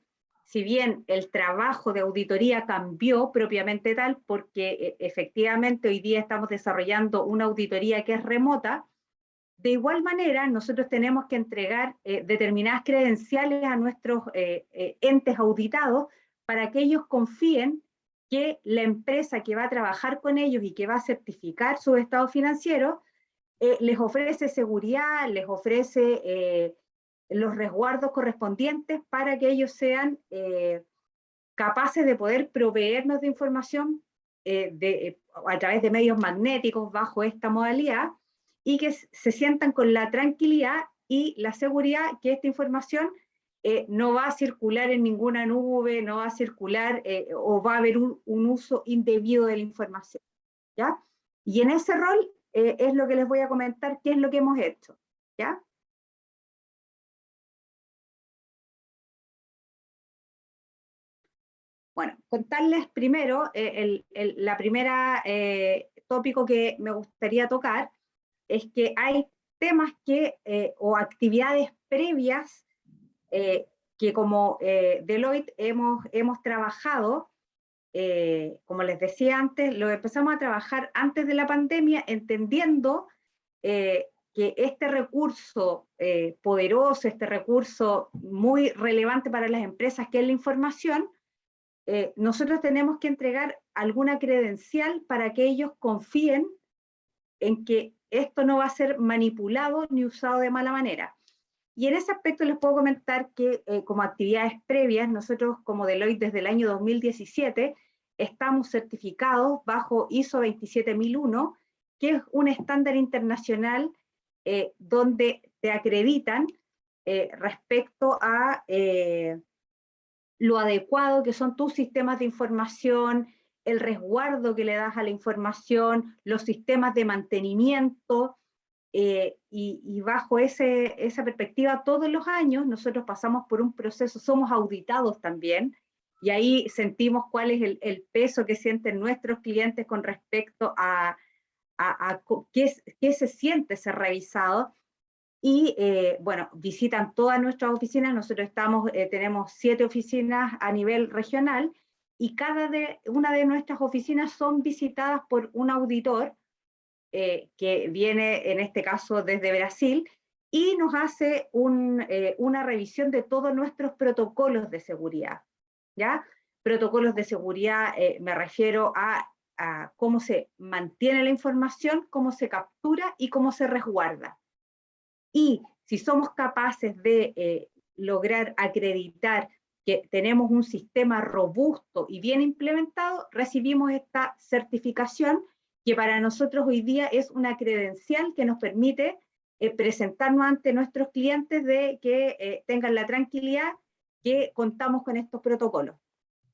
si bien el trabajo de auditoría cambió propiamente tal, porque efectivamente hoy día estamos desarrollando una auditoría que es remota, de igual manera nosotros tenemos que entregar determinadas credenciales a nuestros entes auditados para que ellos confíen que la empresa que va a trabajar con ellos y que va a certificar su estado financiero les ofrece seguridad, les ofrece los resguardos correspondientes para que ellos sean capaces de poder proveernos de información a través de medios magnéticos bajo esta modalidad, y que se sientan con la tranquilidad y la seguridad que esta información no va a circular en ninguna nube, no va a circular o va a haber un uso indebido de la información, ¿ya? Y en ese rol es lo que les voy a comentar, qué es lo que hemos hecho, ¿ya? Bueno, contarles primero, la primera tópico que me gustaría tocar es que hay temas o actividades previas que como Deloitte hemos trabajado, como les decía antes, lo empezamos a trabajar antes de la pandemia, entendiendo que este recurso poderoso, este recurso muy relevante para las empresas, que es la información, nosotros tenemos que entregar alguna credencial para que ellos confíen en que esto no va a ser manipulado ni usado de mala manera. Y en ese aspecto les puedo comentar que como actividades previas, nosotros como Deloitte desde el año 2017 estamos certificados bajo ISO 27001, que es un estándar internacional donde te acreditan respecto a lo adecuado que son tus sistemas de información, el resguardo que le das a la información, los sistemas de mantenimiento, y bajo esa perspectiva todos los años nosotros pasamos por un proceso, somos auditados también, y ahí sentimos cuál es el peso que sienten nuestros clientes con respecto a qué se siente ser revisado. Y bueno, visitan todas nuestras oficinas, nosotros tenemos 7 oficinas a nivel regional, y una de nuestras oficinas son visitadas por un auditor que viene en este caso desde Brasil, y nos hace una revisión de todos nuestros protocolos de seguridad, ¿ya? Protocolos de seguridad, me refiero a cómo se mantiene la información, cómo se captura y cómo se resguarda. Y si somos capaces de lograr acreditar que tenemos un sistema robusto y bien implementado, recibimos esta certificación, que para nosotros hoy día es una credencial que nos permite presentarnos ante nuestros clientes de que tengan la tranquilidad que contamos con estos protocolos.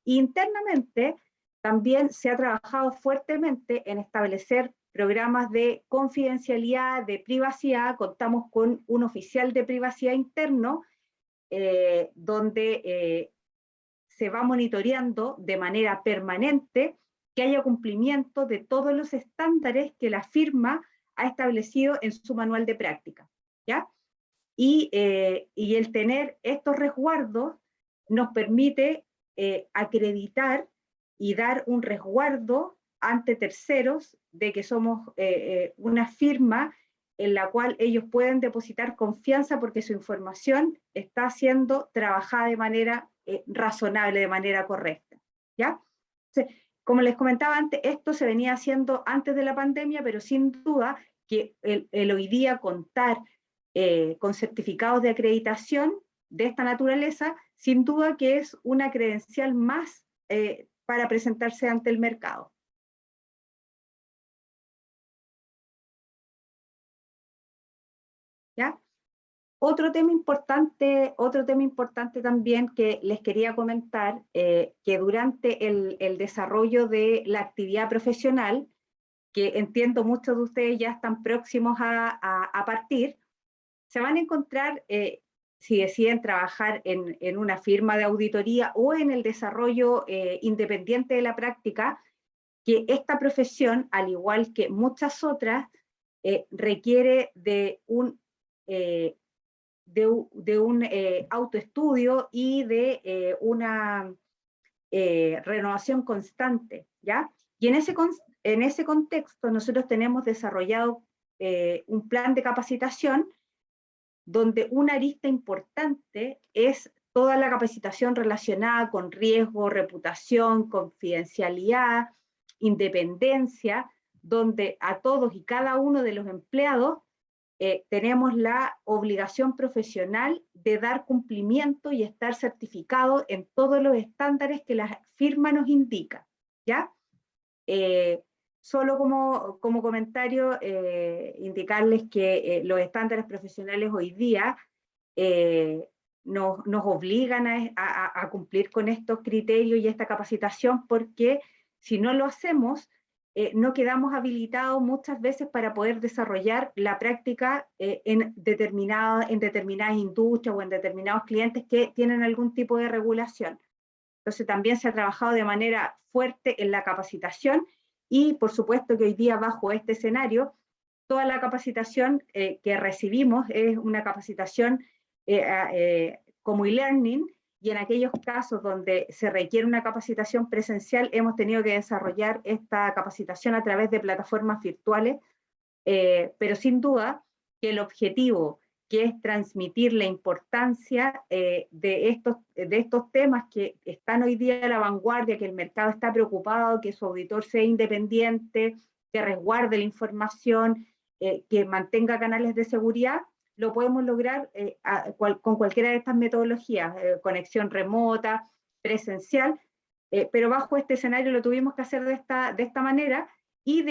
Internamente también se ha trabajado fuertemente en establecer programas de confidencialidad, de privacidad. Contamos con un oficial de privacidad interno donde se va monitoreando de manera permanente que haya cumplimiento de todos los estándares que la firma ha establecido en su manual de práctica, ¿ya? Y el tener estos resguardos nos permite acreditar y dar un resguardo ante terceros de que somos una firma en la cual ellos pueden depositar confianza porque su información está siendo trabajada de manera razonable, de manera correcta, ¿ya? Entonces, como les comentaba antes, esto se venía haciendo antes de la pandemia, pero sin duda que el hoy día contar con certificados de acreditación de esta naturaleza, sin duda que es una credencial más para presentarse ante el mercado. ¿Ya? Otro tema importante también que les quería comentar, que durante el desarrollo de la actividad profesional, que entiendo muchos de ustedes ya están próximos a partir, se van a encontrar, si deciden trabajar en una firma de auditoría o en el desarrollo independiente de la práctica, que esta profesión, al igual que muchas otras, requiere de un autoestudio y de una renovación constante, ¿ya? Y en ese contexto nosotros tenemos desarrollado un plan de capacitación donde una arista importante es toda la capacitación relacionada con riesgo, reputación, confidencialidad, independencia, donde a todos y cada uno de los empleados tenemos la obligación profesional de dar cumplimiento y estar certificado en todos los estándares que la firma nos indica, ¿ya? Solo como comentario, indicarles que los estándares profesionales hoy día nos obligan a cumplir con estos criterios y esta capacitación, porque si no lo hacemos, no quedamos habilitados muchas veces para poder desarrollar la práctica en determinadas industrias o en determinados clientes que tienen algún tipo de regulación. Entonces también se ha trabajado de manera fuerte en la capacitación y por supuesto que hoy día bajo este escenario, toda la capacitación que recibimos es una capacitación como e-learning, y en aquellos casos donde se requiere una capacitación presencial, hemos tenido que desarrollar esta capacitación a través de plataformas virtuales, pero sin duda que el objetivo, que es transmitir la importancia de estos temas que están hoy día a la vanguardia, que el mercado está preocupado, que su auditor sea independiente, que resguarde la información, que mantenga canales de seguridad, lo podemos lograr con cualquiera de estas metodologías, conexión remota, presencial, pero bajo este escenario lo tuvimos que hacer de esta manera, y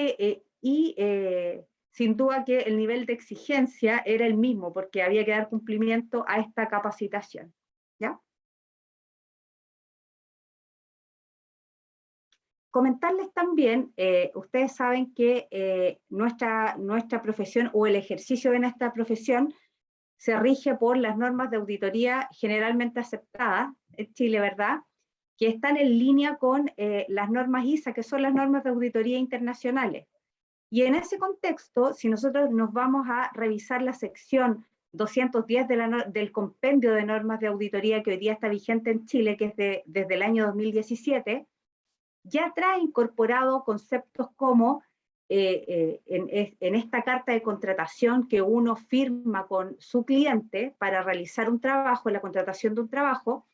sin duda que el nivel de exigencia era el mismo, porque había que dar cumplimiento a esta capacitación, ¿ya? Comentarles también, ustedes saben que nuestra profesión o el ejercicio de nuestra profesión se rige por las normas de auditoría generalmente aceptadas en Chile, ¿verdad? Que están en línea con las normas ISA, que son las normas de auditoría internacionales. Y en ese contexto, si nosotros nos vamos a revisar la sección 210 del compendio de normas de auditoría que hoy día está vigente en Chile, que es desde el año 2017, ya trae incorporado conceptos como en esta carta de contratación que uno firma con su cliente para realizar un trabajo, la contratación de un trabajo,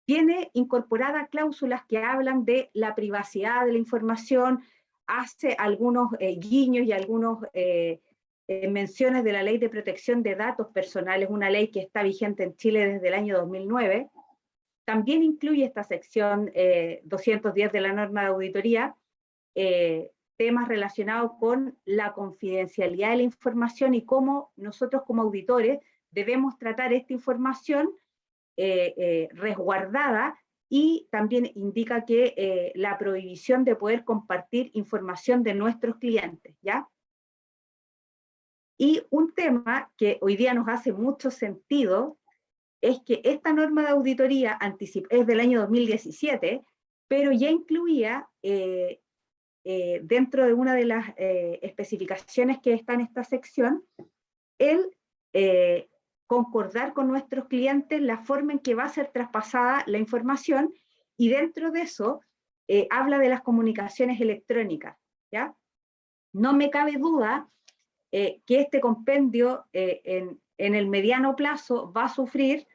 tiene incorporadas cláusulas que hablan de la privacidad de la información, hace algunos guiños y algunos menciones de la Ley de Protección de Datos Personales, una ley que está vigente en Chile desde el año 2009, también incluye esta sección 210 de la norma de auditoría, temas relacionados con la confidencialidad de la información y cómo nosotros como auditores debemos tratar esta información resguardada, y también indica que la prohibición de poder compartir información de nuestros clientes, ¿ya? Y un tema que hoy día nos hace mucho sentido es que esta norma de auditoría es del año 2017, pero ya incluía dentro de una de las especificaciones que está en esta sección, el concordar con nuestros clientes la forma en que va a ser traspasada la información, y dentro de eso habla de las comunicaciones electrónicas, ¿ya? No me cabe duda que este compendio en el mediano plazo va a sufrir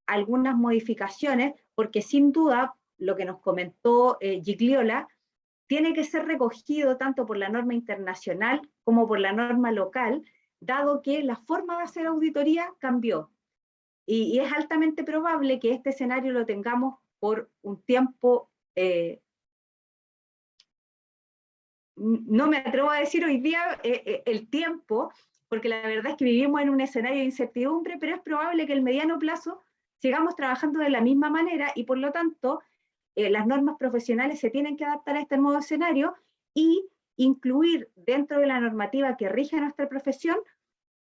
algunas modificaciones, porque sin duda, lo que nos comentó Gigliola, tiene que ser recogido tanto por la norma internacional como por la norma local, dado que la forma de hacer auditoría cambió. Y es altamente probable que este escenario lo tengamos por un tiempo, no me atrevo a decir hoy día el tiempo, porque la verdad es que vivimos en un escenario de incertidumbre, pero es probable que el mediano plazo sigamos trabajando de la misma manera, y por lo tanto las normas profesionales se tienen que adaptar a este nuevo escenario y incluir dentro de la normativa que rige nuestra profesión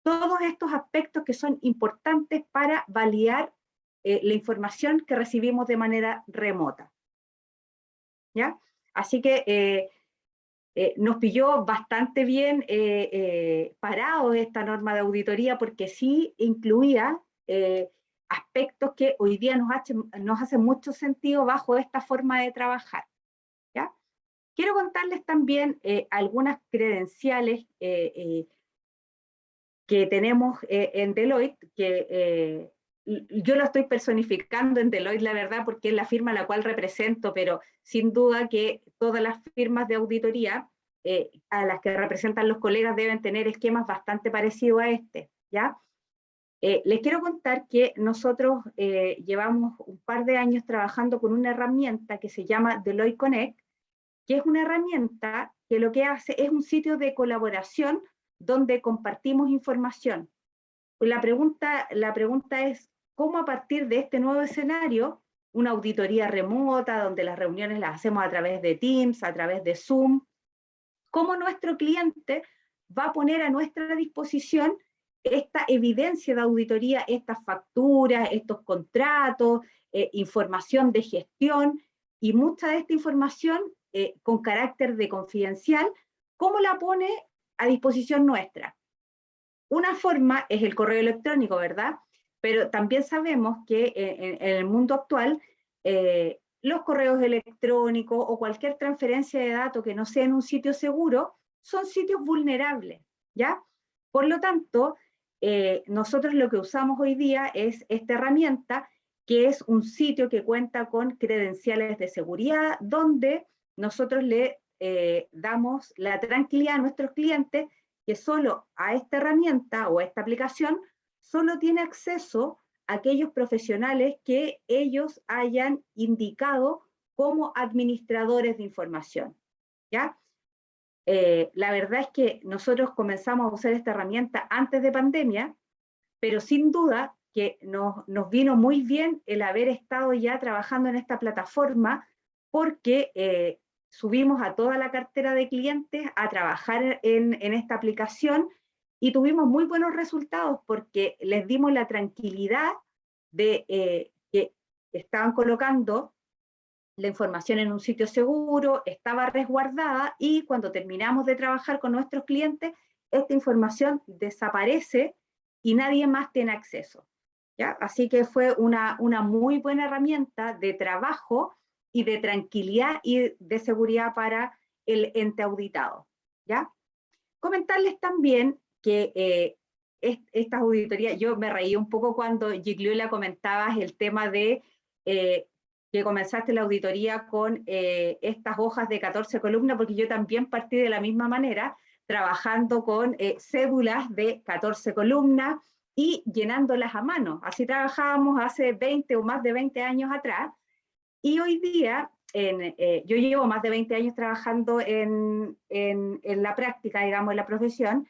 todos estos aspectos que son importantes para validar la información que recibimos de manera remota, ¿ya? Así que nos pilló bastante bien parado esta norma de auditoría, porque sí incluía aspectos que hoy día nos hacen mucho sentido bajo esta forma de trabajar, ¿ya? Quiero contarles también algunas credenciales que tenemos en Deloitte, que yo lo estoy personificando en Deloitte, la verdad, porque es la firma a la cual represento, pero sin duda que todas las firmas de auditoría a las que representan los colegas deben tener esquemas bastante parecidos a este, ¿ya? Les quiero contar que nosotros llevamos un par de años trabajando con una herramienta que se llama Deloitte Connect, que es una herramienta que lo que hace es un sitio de colaboración donde compartimos información. La pregunta es, ¿cómo a partir de este nuevo escenario, una auditoría remota, donde las reuniones las hacemos a través de Teams, a través de Zoom, cómo nuestro cliente va a poner a nuestra disposición esta evidencia de auditoría, estas facturas, estos contratos, información de gestión, y mucha de esta información con carácter de confidencial, ¿cómo la pone a disposición nuestra? Una forma es el correo electrónico, ¿verdad? Pero también sabemos que en el mundo actual, los correos electrónicos o cualquier transferencia de datos que no sea en un sitio seguro, son sitios vulnerables, ¿ya? Por lo tanto, nosotros lo que usamos hoy día es esta herramienta, que es un sitio que cuenta con credenciales de seguridad, donde nosotros le damos la tranquilidad a nuestros clientes que solo a esta herramienta o a esta aplicación solo tiene acceso a aquellos profesionales que ellos hayan indicado como administradores de información, ¿ya? La verdad es que nosotros comenzamos a usar esta herramienta antes de pandemia, pero sin duda que nos vino muy bien el haber estado ya trabajando en esta plataforma, porque subimos a toda la cartera de clientes a trabajar en esta aplicación y tuvimos muy buenos resultados porque les dimos la tranquilidad de que estaban colocando la información en un sitio seguro, estaba resguardada, y cuando terminamos de trabajar con nuestros clientes, esta información desaparece y nadie más tiene acceso, ¿ya? Así que fue una muy buena herramienta de trabajo y de tranquilidad y de seguridad para el ente auditado, ¿ya? Comentarles también que estas auditorías, yo me reí un poco cuando Gigliola comentabas el tema de que comenzaste la auditoría con estas hojas de 14 columnas, porque yo también partí de la misma manera, trabajando con cédulas de 14 columnas y llenándolas a mano. Así trabajábamos hace 20 o más de 20 años atrás, y hoy día, yo llevo más de 20 años trabajando en la práctica, digamos, en la profesión,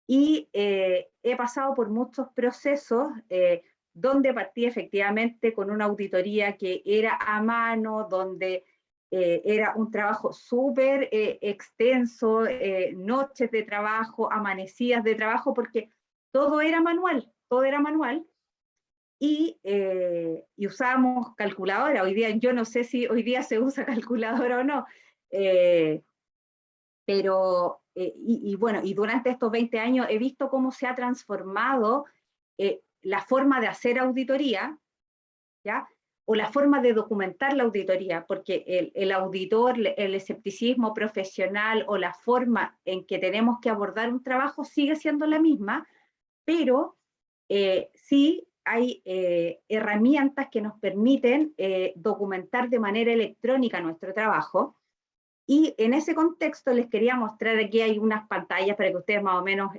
y he pasado por muchos procesos donde partí efectivamente con una auditoría que era a mano, donde era un trabajo súper extenso, noches de trabajo, amanecidas de trabajo, porque todo era manual, y usábamos calculadora. Hoy día, yo no sé si hoy día se usa calculadora o no, pero, bueno, y durante estos 20 años he visto cómo se ha transformado la forma de hacer auditoría, ¿ya? O la forma de documentar la auditoría, porque el auditor, el escepticismo profesional o la forma en que tenemos que abordar un trabajo sigue siendo la misma, pero sí hay herramientas que nos permiten documentar de manera electrónica nuestro trabajo. Y en ese contexto les quería mostrar, aquí hay unas pantallas para que ustedes más o menos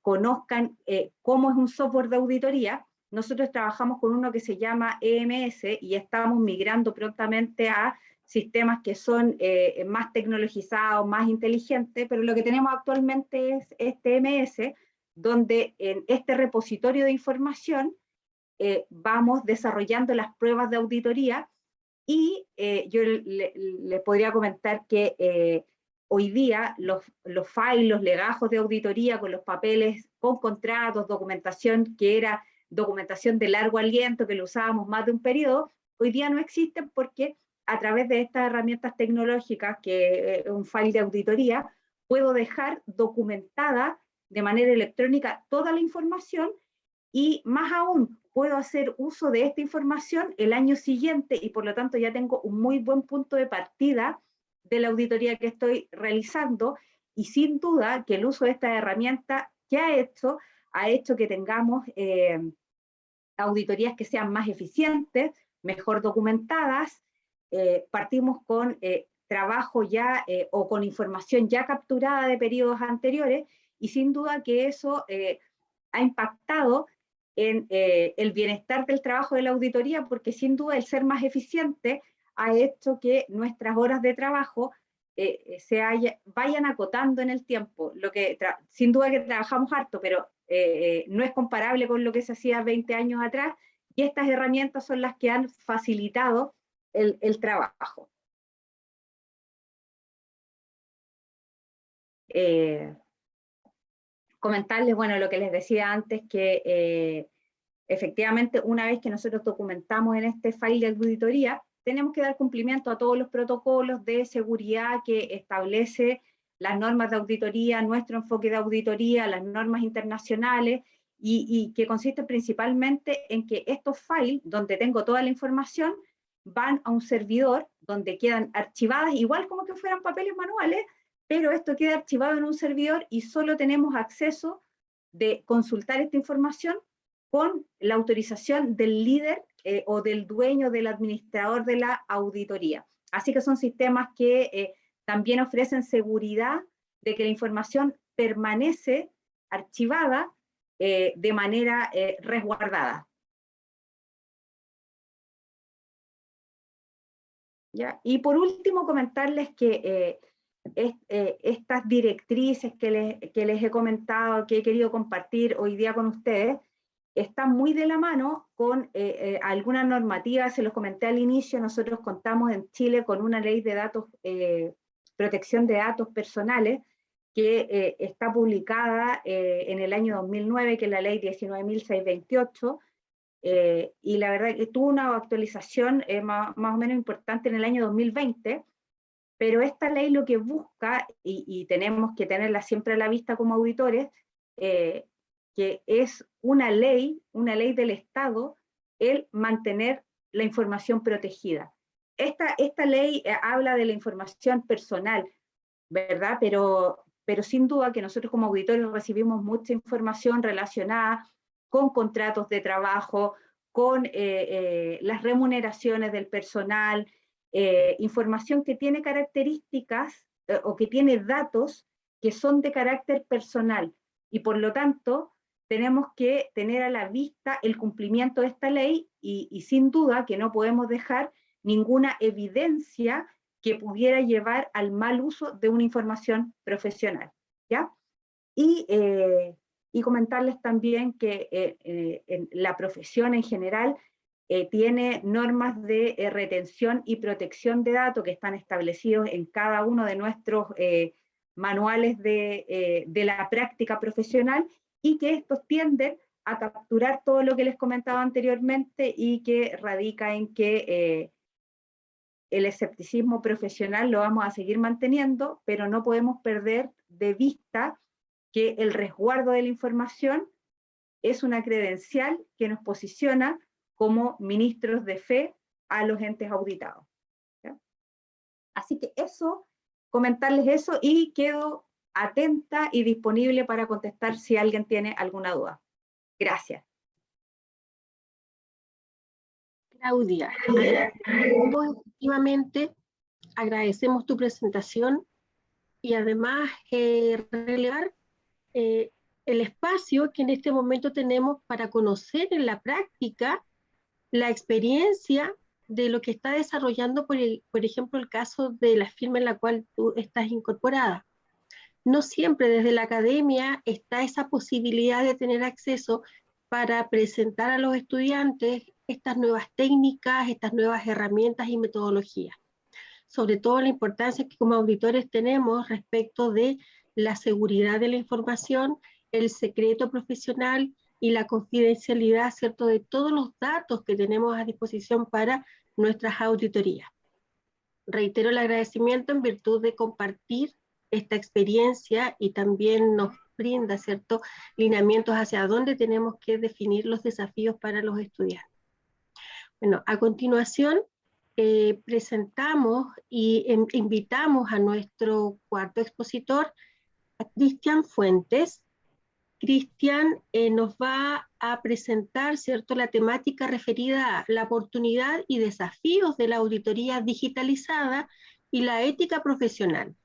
conozcan cómo es un software de auditoría. Nosotros trabajamos con uno que se llama EMS y estamos migrando prontamente a sistemas que son más tecnologizados, más inteligentes, pero lo que tenemos actualmente es este EMS, donde en este repositorio de información vamos desarrollando las pruebas de auditoría. Y yo le podría comentar que hoy día los files, los legajos de auditoría con los papeles, con contratos, documentación que era documentación de largo aliento, que lo usábamos más de un periodo, hoy día no existen porque a través de estas herramientas tecnológicas, que es un file de auditoría, puedo dejar documentada de manera electrónica toda la información, y más aún, puedo hacer uso de esta información el año siguiente, y por lo tanto ya tengo un muy buen punto de partida de la auditoría que estoy realizando, y sin duda que el uso de esta herramienta que ha hecho que tengamos auditorías que sean más eficientes, mejor documentadas. Partimos con trabajo ya o con información ya capturada de periodos anteriores, y sin duda que eso ha impactado en el bienestar del trabajo de la auditoría, porque sin duda el ser más eficiente ha hecho que nuestras horas de trabajo vayan acotando en el tiempo, lo que sin duda que trabajamos harto, pero no es comparable con lo que se hacía 20 años atrás, y estas herramientas son las que han facilitado el trabajo. Comentarles, bueno, lo que les decía antes, que efectivamente una vez que nosotros documentamos en este file de auditoría, tenemos que dar cumplimiento a todos los protocolos de seguridad que establece las normas de auditoría, nuestro enfoque de auditoría, las normas internacionales, y que consiste principalmente en que estos files, donde tengo toda la información, van a un servidor donde quedan archivadas, igual como que fueran papeles manuales, pero esto queda archivado en un servidor y solo tenemos acceso de consultar esta información con la autorización del líder o del dueño, del administrador de la auditoría. Así que son sistemas que también ofrecen seguridad de que la información permanece archivada de manera resguardada. ¿Ya? Y por último, comentarles que estas directrices que les he comentado, que he querido compartir hoy día con ustedes, están muy de la mano con alguna normativa. Se los comenté al inicio, nosotros contamos en Chile con una ley de datos, protección de datos personales, que está publicada en el año 2009, que es la ley 19.628, y la verdad que tuvo una actualización más o menos importante en el año 2020, pero esta ley lo que busca, y tenemos que tenerla siempre a la vista como auditores, que es una ley del Estado, el mantener la información protegida. Esta ley habla de la información personal, ¿verdad? Pero sin duda que nosotros como auditores recibimos mucha información relacionada con contratos de trabajo, con las remuneraciones del personal, información que tiene características o que tiene datos que son de carácter personal, y por lo tanto tenemos que tener a la vista el cumplimiento de esta ley, y sin duda que no podemos dejar ninguna evidencia que pudiera llevar al mal uso de una información profesional, ¿ya? Y comentarles también que en la profesión en general tiene normas de retención y protección de datos que están establecidos en cada uno de nuestros manuales de la práctica profesional, y que estos tienden a capturar todo lo que les comentaba anteriormente, y que radica en que el escepticismo profesional lo vamos a seguir manteniendo, pero no podemos perder de vista que el resguardo de la información es una credencial que nos posiciona como ministros de fe a los entes auditados, ¿ya? Así que eso, comentarles eso, y quedo atenta y disponible para contestar si alguien tiene alguna duda. Gracias. Claudia, efectivamente agradecemos tu presentación, y además relevar el espacio que en este momento tenemos para conocer en la práctica la experiencia de lo que está desarrollando, por ejemplo, el caso de la firma en la cual tú estás incorporada. No siempre desde la academia está esa posibilidad de tener acceso para presentar a los estudiantes estas nuevas técnicas, estas nuevas herramientas y metodologías. Sobre todo la importancia que como auditores tenemos respecto de la seguridad de la información, el secreto profesional y la confidencialidad, ¿cierto?, de todos los datos que tenemos a disposición para nuestras auditorías. Reitero el agradecimiento en virtud de compartir esta experiencia, y también nos brinda, ¿cierto?, lineamientos hacia dónde tenemos que definir los desafíos para los estudiantes. Bueno, a continuación presentamos y invitamos a nuestro cuarto expositor, a Cristian Fuentes. Cristian nos va a presentar, ¿cierto?, la temática referida a la oportunidad y desafíos de la auditoría digitalizada y la ética profesional.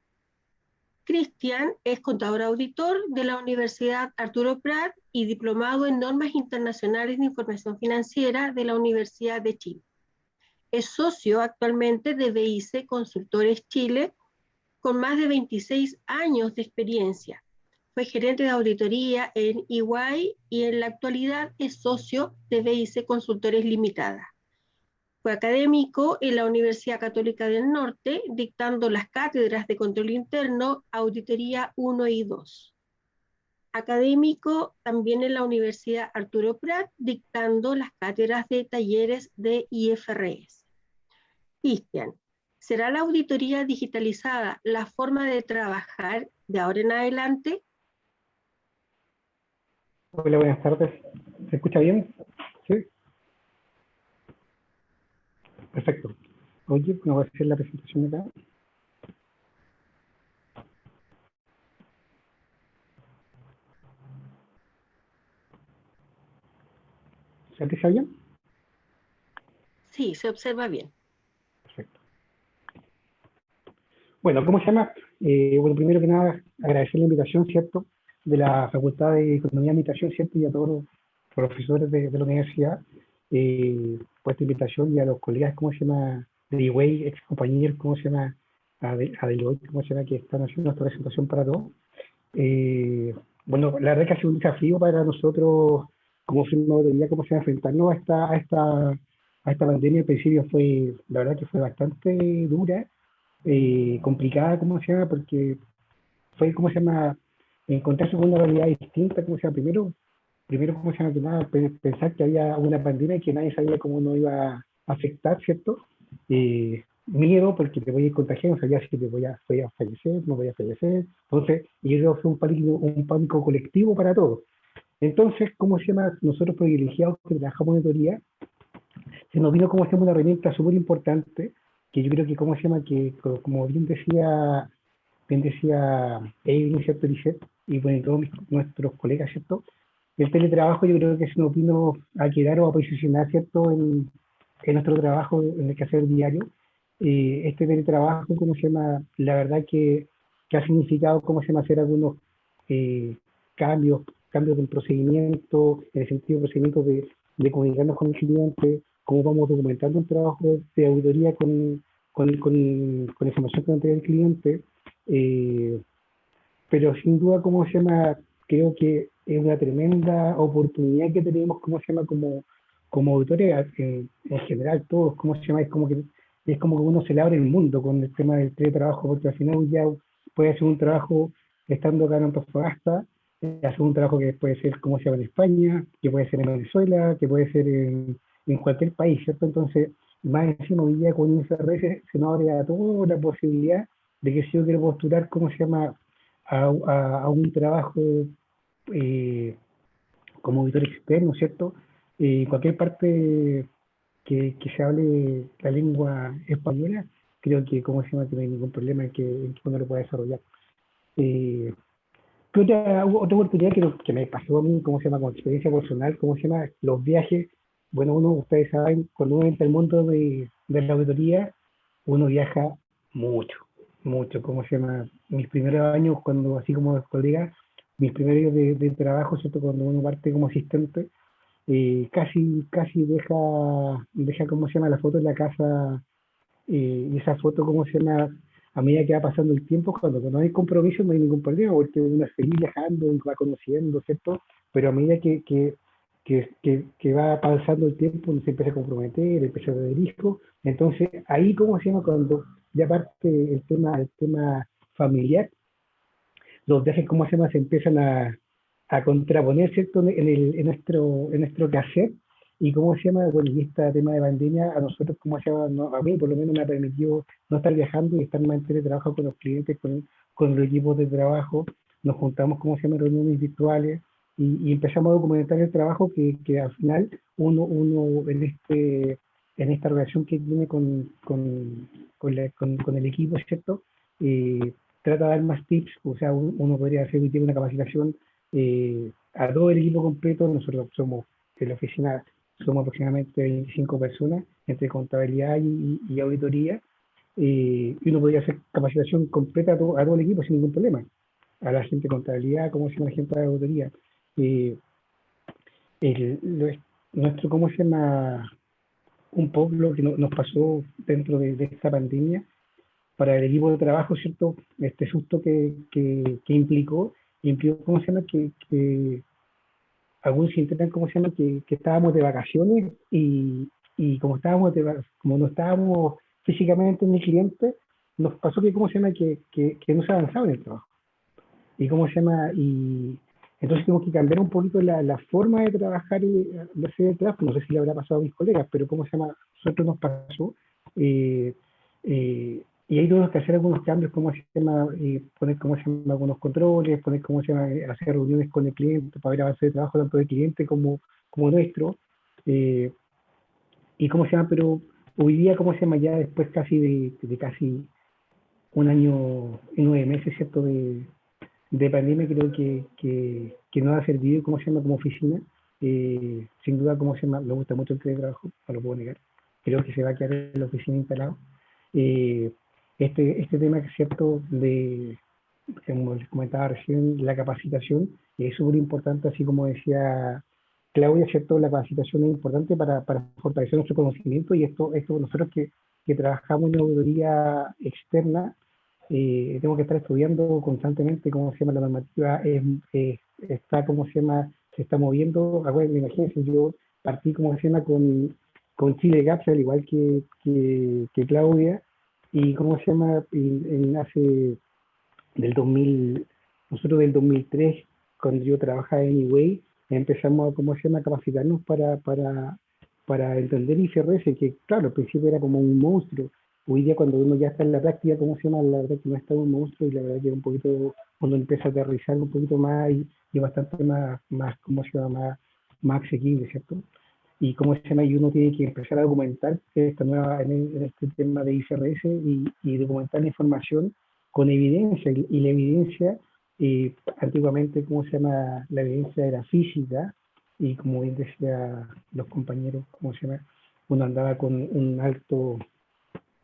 Cristian es contador auditor de la Universidad Arturo Prat y diplomado en normas internacionales de información financiera de la Universidad de Chile. Es socio actualmente de BIC Consultores Chile, con más de 26 años de experiencia. Fue gerente de auditoría en EY y en la actualidad es socio de BIC Consultores Limitada. Fue académico en la Universidad Católica del Norte, dictando las cátedras de Control Interno, Auditoría 1 y 2. Académico también en la Universidad Arturo Prat, dictando las cátedras de talleres de IFRS. Cristian, ¿será la auditoría digitalizada la forma de trabajar de ahora en adelante? Hola, buenas tardes. ¿Se escucha bien? ¿Sí? Perfecto. Oye, ¿no va a hacer la presentación acá? ¿Se escucha bien? Sí, se observa bien. Perfecto. Bueno, ¿cómo se llama? Bueno, primero que nada, agradecer la invitación, ¿cierto? De la Facultad de Economía y Administración, ¿cierto? Y a todos los profesores de la universidad por esta invitación y a los colegas, ¿cómo se llama? De EY, ex compañeros, ¿cómo se llama? A Deloitte, ¿cómo se llama? Que están haciendo esta presentación para todos. Bueno, la verdad que ha sido un desafío para nosotros como firma de auditoría, cómo se llama, enfrentarnos a esta pandemia. Al principio fue, la verdad que fue bastante dura, complicada, ¿cómo se llama? Porque fue, ¿cómo se llama? Encontrarse con una realidad distinta, ¿cómo se llama? Primero ¿cómo se llama? Que nada, pensar que había una pandemia y que nadie sabía cómo nos iba a afectar, ¿cierto? Miedo porque te voy a contagiar, no sabía si voy a fallecer, no voy a fallecer. Entonces, yo creo que fue un pánico colectivo para todos. Entonces, ¿cómo se llama? Nosotros privilegiados que trabajamos en teoría, se nos vino como se llama una herramienta súper importante, que yo creo que, ¿cómo se llama? Que, como bien decía Evelyn, ¿cierto? Lisette, y bueno, todos nuestros colegas, ¿cierto? El teletrabajo yo creo que se nos vino a quedar o a posicionar, ¿cierto? En nuestro trabajo, en el quehacer diario. Este teletrabajo, ¿cómo se llama? La verdad que ha significado, ¿cómo se llama? Hacer algunos eh, cambios del procedimiento, en el sentido de procedimiento de comunicarnos con el cliente, cómo vamos documentando un trabajo de auditoría con información que nos entrega el cliente. Pero sin duda, ¿cómo se llama? Creo que es una tremenda oportunidad que tenemos, ¿cómo se llama? Como auditores en general, todos, ¿cómo se llama? Es como que uno se le abre el mundo con el tema del teletrabajo, porque al final ya puede hacer un trabajo estando acá en Antofagasta, hacer un trabajo que puede ser, ¿cómo se llama? En España, que puede ser en Venezuela, que puede ser en cualquier país, ¿cierto? Entonces, más encima hoy día con IFRS se nos abre a toda la posibilidad de que si yo quiero postular, ¿cómo se llama? A un trabajo como auditor externo, ¿cierto? En cualquier parte que se hable la lengua española, creo que, ¿cómo se llama? Que no hay ningún problema en que uno lo pueda desarrollar. Otra oportunidad que me pasó a mí, ¿cómo se llama? Con experiencia personal, ¿cómo se llama? Los viajes. Bueno, ustedes saben, cuando uno entra al mundo de la auditoría, uno viaja mucho, ¿cómo se llama? Mis primeros años, cuando, así como los colegas, mis primeros años de trabajo, ¿cierto? Cuando uno parte como asistente, casi deja, ¿cómo se llama? La foto en la casa, y esa foto, ¿cómo se llama? A medida que va pasando el tiempo, cuando no hay compromiso, no hay ningún problema, porque uno es feliz viajando y va conociendo, ¿cierto? Pero a medida que va pasando el tiempo, uno se empieza a comprometer, empieza a tener hijos. Entonces, ahí, ¿cómo se llama? Cuando ya parte el tema familiar, los viajes, ¿cómo se llama? Se empiezan a contraponer, ¿cierto? En nuestro quehacer. Y cómo se llama, bueno, y este tema de pandemia a nosotros, ¿cómo se llama? No, a mí por lo menos me ha permitido no estar viajando y estar más en teletrabajo con los clientes, con los equipos de trabajo. Nos juntamos, ¿cómo se llama? Reuniones virtuales y empezamos a documentar el trabajo que al final uno en esta relación que tiene con el equipo, ¿cierto? Trata de dar más tips, o sea, uno podría hacer una capacitación a todo el equipo completo. Nosotros somos en la oficina, somos aproximadamente 25 personas entre contabilidad y auditoría, y uno podría hacer capacitación completa a todo el equipo sin ningún problema. A la gente de contabilidad, como se llama la gente de auditoría. Nuestro, ¿cómo se llama? Un poco lo que nos pasó dentro de esta pandemia para el equipo de trabajo, ¿cierto? Este susto que implicó, ¿cómo se llama? Que algunos intentan, ¿cómo se llama? Que estábamos de vacaciones y como como no estábamos físicamente en el cliente, nos pasó que, ¿cómo se llama? Que no se avanzaba en el trabajo. Y cómo se llama, y entonces tenemos que cambiar un poquito la forma de trabajar y de hacer el trabajo. No sé si le habrá pasado a mis colegas, pero cómo se llama, a nosotros nos pasó. eh, y ahí tuvimos que hacer algunos cambios, cómo se llama, poner cómo se llama algunos controles, poner cómo se llama, hacer reuniones con el cliente para ver avance de trabajo tanto del cliente como nuestro. eh, y cómo se llama, pero hoy día, cómo se llama, ya después casi de casi un año y 9 meses, ¿cierto? De pandemia creo que nos ha servido, ¿cómo se llama?, como oficina. Sin duda, ¿cómo se llama?, me gusta mucho el teletrabajo, no lo puedo negar. Creo que se va a quedar en la oficina instalado. Eh, este tema que es cierto como les comentaba recién, la capacitación es súper importante, así como decía Claudia, ¿cierto? La capacitación es importante para fortalecer nuestro conocimiento y esto nosotros que trabajamos en auditoría externa, tengo que estar estudiando constantemente cómo se llama la normativa, está, cómo se llama, se está moviendo. Bueno, imagínense, yo partí, como se llama, con Chile Gaps, al igual que Claudia, y cómo se llama, hace del 2000, nosotros del 2003, cuando yo trabajaba en Anyway, empezamos a, ¿cómo se llama?, capacitarnos para entender IFRS, que claro, al principio era como un monstruo. Hoy día cuando uno ya está en la práctica, ¿cómo se llama?, la verdad que no está un monstruo y la verdad que un poquito, cuando empieza a aterrizar un poquito más y bastante más, ¿cómo se llama?, más asequible, ¿cierto? Y cómo se llama, y uno tiene que empezar a documentar en este tema de IFRS y documentar la información con evidencia, y la evidencia, antiguamente, ¿cómo se llama? La evidencia era física, y como bien decía los compañeros, ¿cómo se llama? Uno andaba con un alto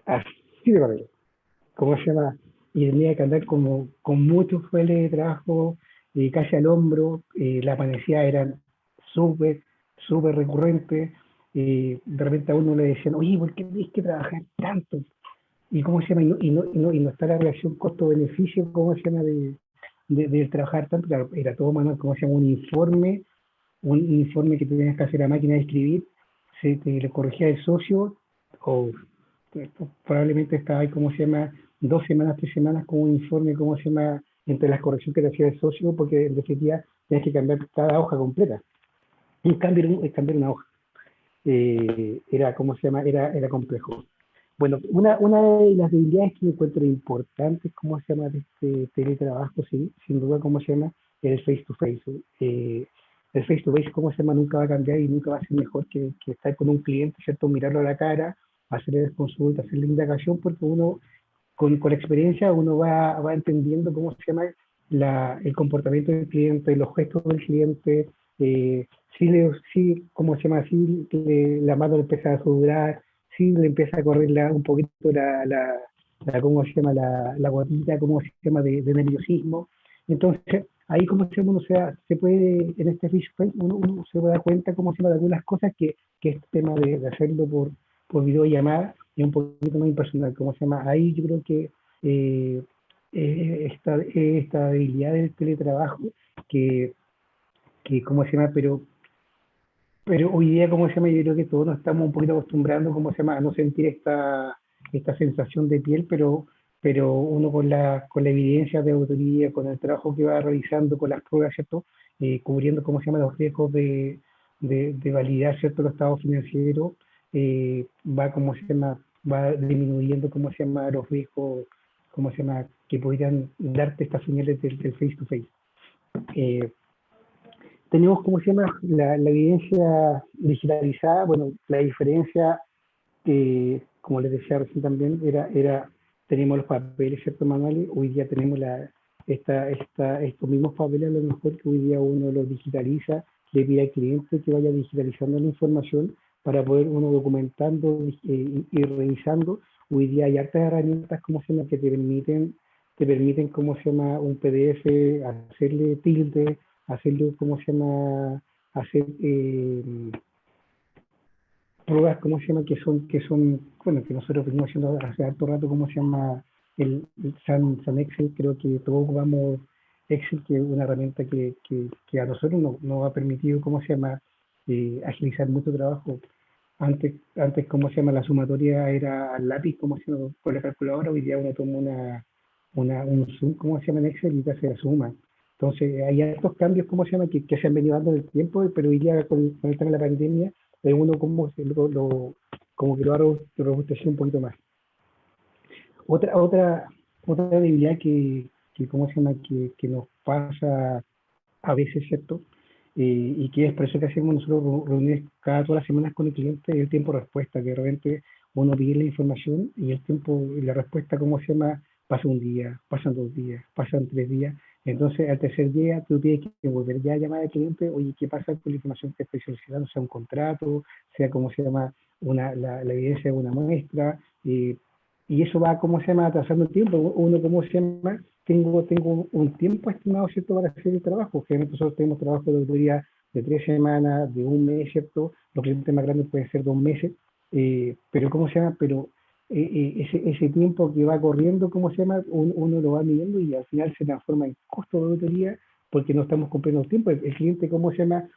así de papel, ¿cómo se llama? Y tenía que andar como con muchos fueles de trabajo, casi al hombro, las manecillas eran súper, súper recurrentes, de repente a uno le decían, oye, ¿por qué tienes que trabajar tanto? Y cómo se llama, y no está la relación costo-beneficio, cómo se llama, de trabajar tanto, claro, era todo manual, cómo se llama, un informe que tenías que hacer a máquina de escribir, se te le corregía el socio, o probablemente estaba ahí, cómo se llama, 2 semanas, 3 semanas con un informe, cómo se llama, entre las correcciones que te hacía el socio, porque en definitiva tenías que cambiar cada hoja completa. Cambiar una hoja. Era, ¿cómo se llama? Era complejo. Bueno, una de las debilidades que encuentro importantes, ¿cómo se llama?, de este teletrabajo, sí, sin duda, ¿cómo se llama?, el face-to-face. El face-to-face, ¿cómo se llama?, nunca va a cambiar y nunca va a ser mejor que estar con un cliente, ¿cierto?, mirarlo a la cara, hacerle consulta, hacerle indagación, porque uno, con la experiencia, uno va entendiendo, ¿cómo se llama?, el comportamiento del cliente, los gestos del cliente, ¿cómo se llama?, si la mano le empieza a sudar, si le empieza a correr un poquito ¿cómo se llama?, la gotita, ¿cómo se llama?, de nerviosismo. Entonces, ahí, ¿cómo se llama?, se puede, en este face-to-face, uno se da cuenta, ¿cómo se llama?, de algunas cosas que este tema de hacerlo por videollamada es un poquito más impersonal, ¿cómo se llama? Ahí yo creo que esta habilidad del teletrabajo, ¿cómo se llama?, pero hoy día, ¿cómo se llama?, yo creo que todos nos estamos un poquito acostumbrando, ¿cómo se llama?, a no sentir esta sensación de piel, pero uno con la evidencia de autoría, con el trabajo que va realizando, con las pruebas, ¿cierto?, cubriendo, ¿cómo se llama?, los riesgos de validar, ¿cierto?, los estados financieros, ¿cómo se llama?, va disminuyendo, ¿cómo se llama?, los riesgos, ¿cómo se llama?, que podrían darte estas señales del face-to-face. Tenemos, ¿cómo se llama?, la evidencia digitalizada. Bueno, la diferencia, como les decía recién también, teníamos los papeles, ¿cierto?, manuales. Hoy día tenemos estos mismos papeles, a lo mejor que hoy día uno los digitaliza, le pide al cliente que vaya digitalizando la información para poder uno documentando y revisando. hoy día hay hartas herramientas, ¿cómo se llama?, que te permiten, ¿cómo se llama?, un PDF, hacerle tilde, hacerle, ¿cómo se llama?, hacer pruebas, ¿cómo se llama?, bueno, que nosotros venimos haciendo hace harto rato, ¿cómo se llama?, el San Excel. Creo que todos ocupamos Excel, que es una herramienta que a nosotros nos ha permitido, ¿cómo se llama?, agilizar mucho trabajo. Antes, ¿cómo se llama?, la sumatoria era al lápiz, ¿cómo se llama?, con la calculadora. Hoy día uno toma un zoom, ¿cómo se llama?, en Excel, y te hace la suma. Entonces, hay estos cambios, ¿cómo se llama?, que se han venido dando en el tiempo, pero hoy día con el tema de la pandemia, uno como que lo ha robustecido un poquito más. Otra debilidad ¿cómo se llama?, que nos pasa a veces, ¿cierto? Y que es por eso que hacemos nosotros reuniones todas las semanas con el cliente, es el tiempo de respuesta, que de repente uno pide la información y el tiempo y la respuesta, ¿cómo se llama?, pasa un día, pasan 2 días, pasan 3 días. Entonces, al tercer día, tú tienes que volver ya a llamar al cliente: oye, ¿qué pasa con la información que estoy solicitando? Sea un contrato, sea, ¿cómo se llama?, la evidencia de una muestra, y eso va, ¿cómo se llama?, atrasando el tiempo. Uno, ¿cómo se llama?, tengo un tiempo estimado, ¿cierto?, para hacer el trabajo. Generalmente nosotros tenemos trabajo de autoría de 3 semanas, de un mes, ¿cierto? Los clientes más grandes pueden ser 2 meses, pero ¿cómo se llama?, pero ese tiempo que va corriendo, ¿cómo se llama?, uno lo va midiendo y al final se transforma en costo de auditoría porque no estamos cumpliendo el tiempo. El cliente, ¿cómo se llama?,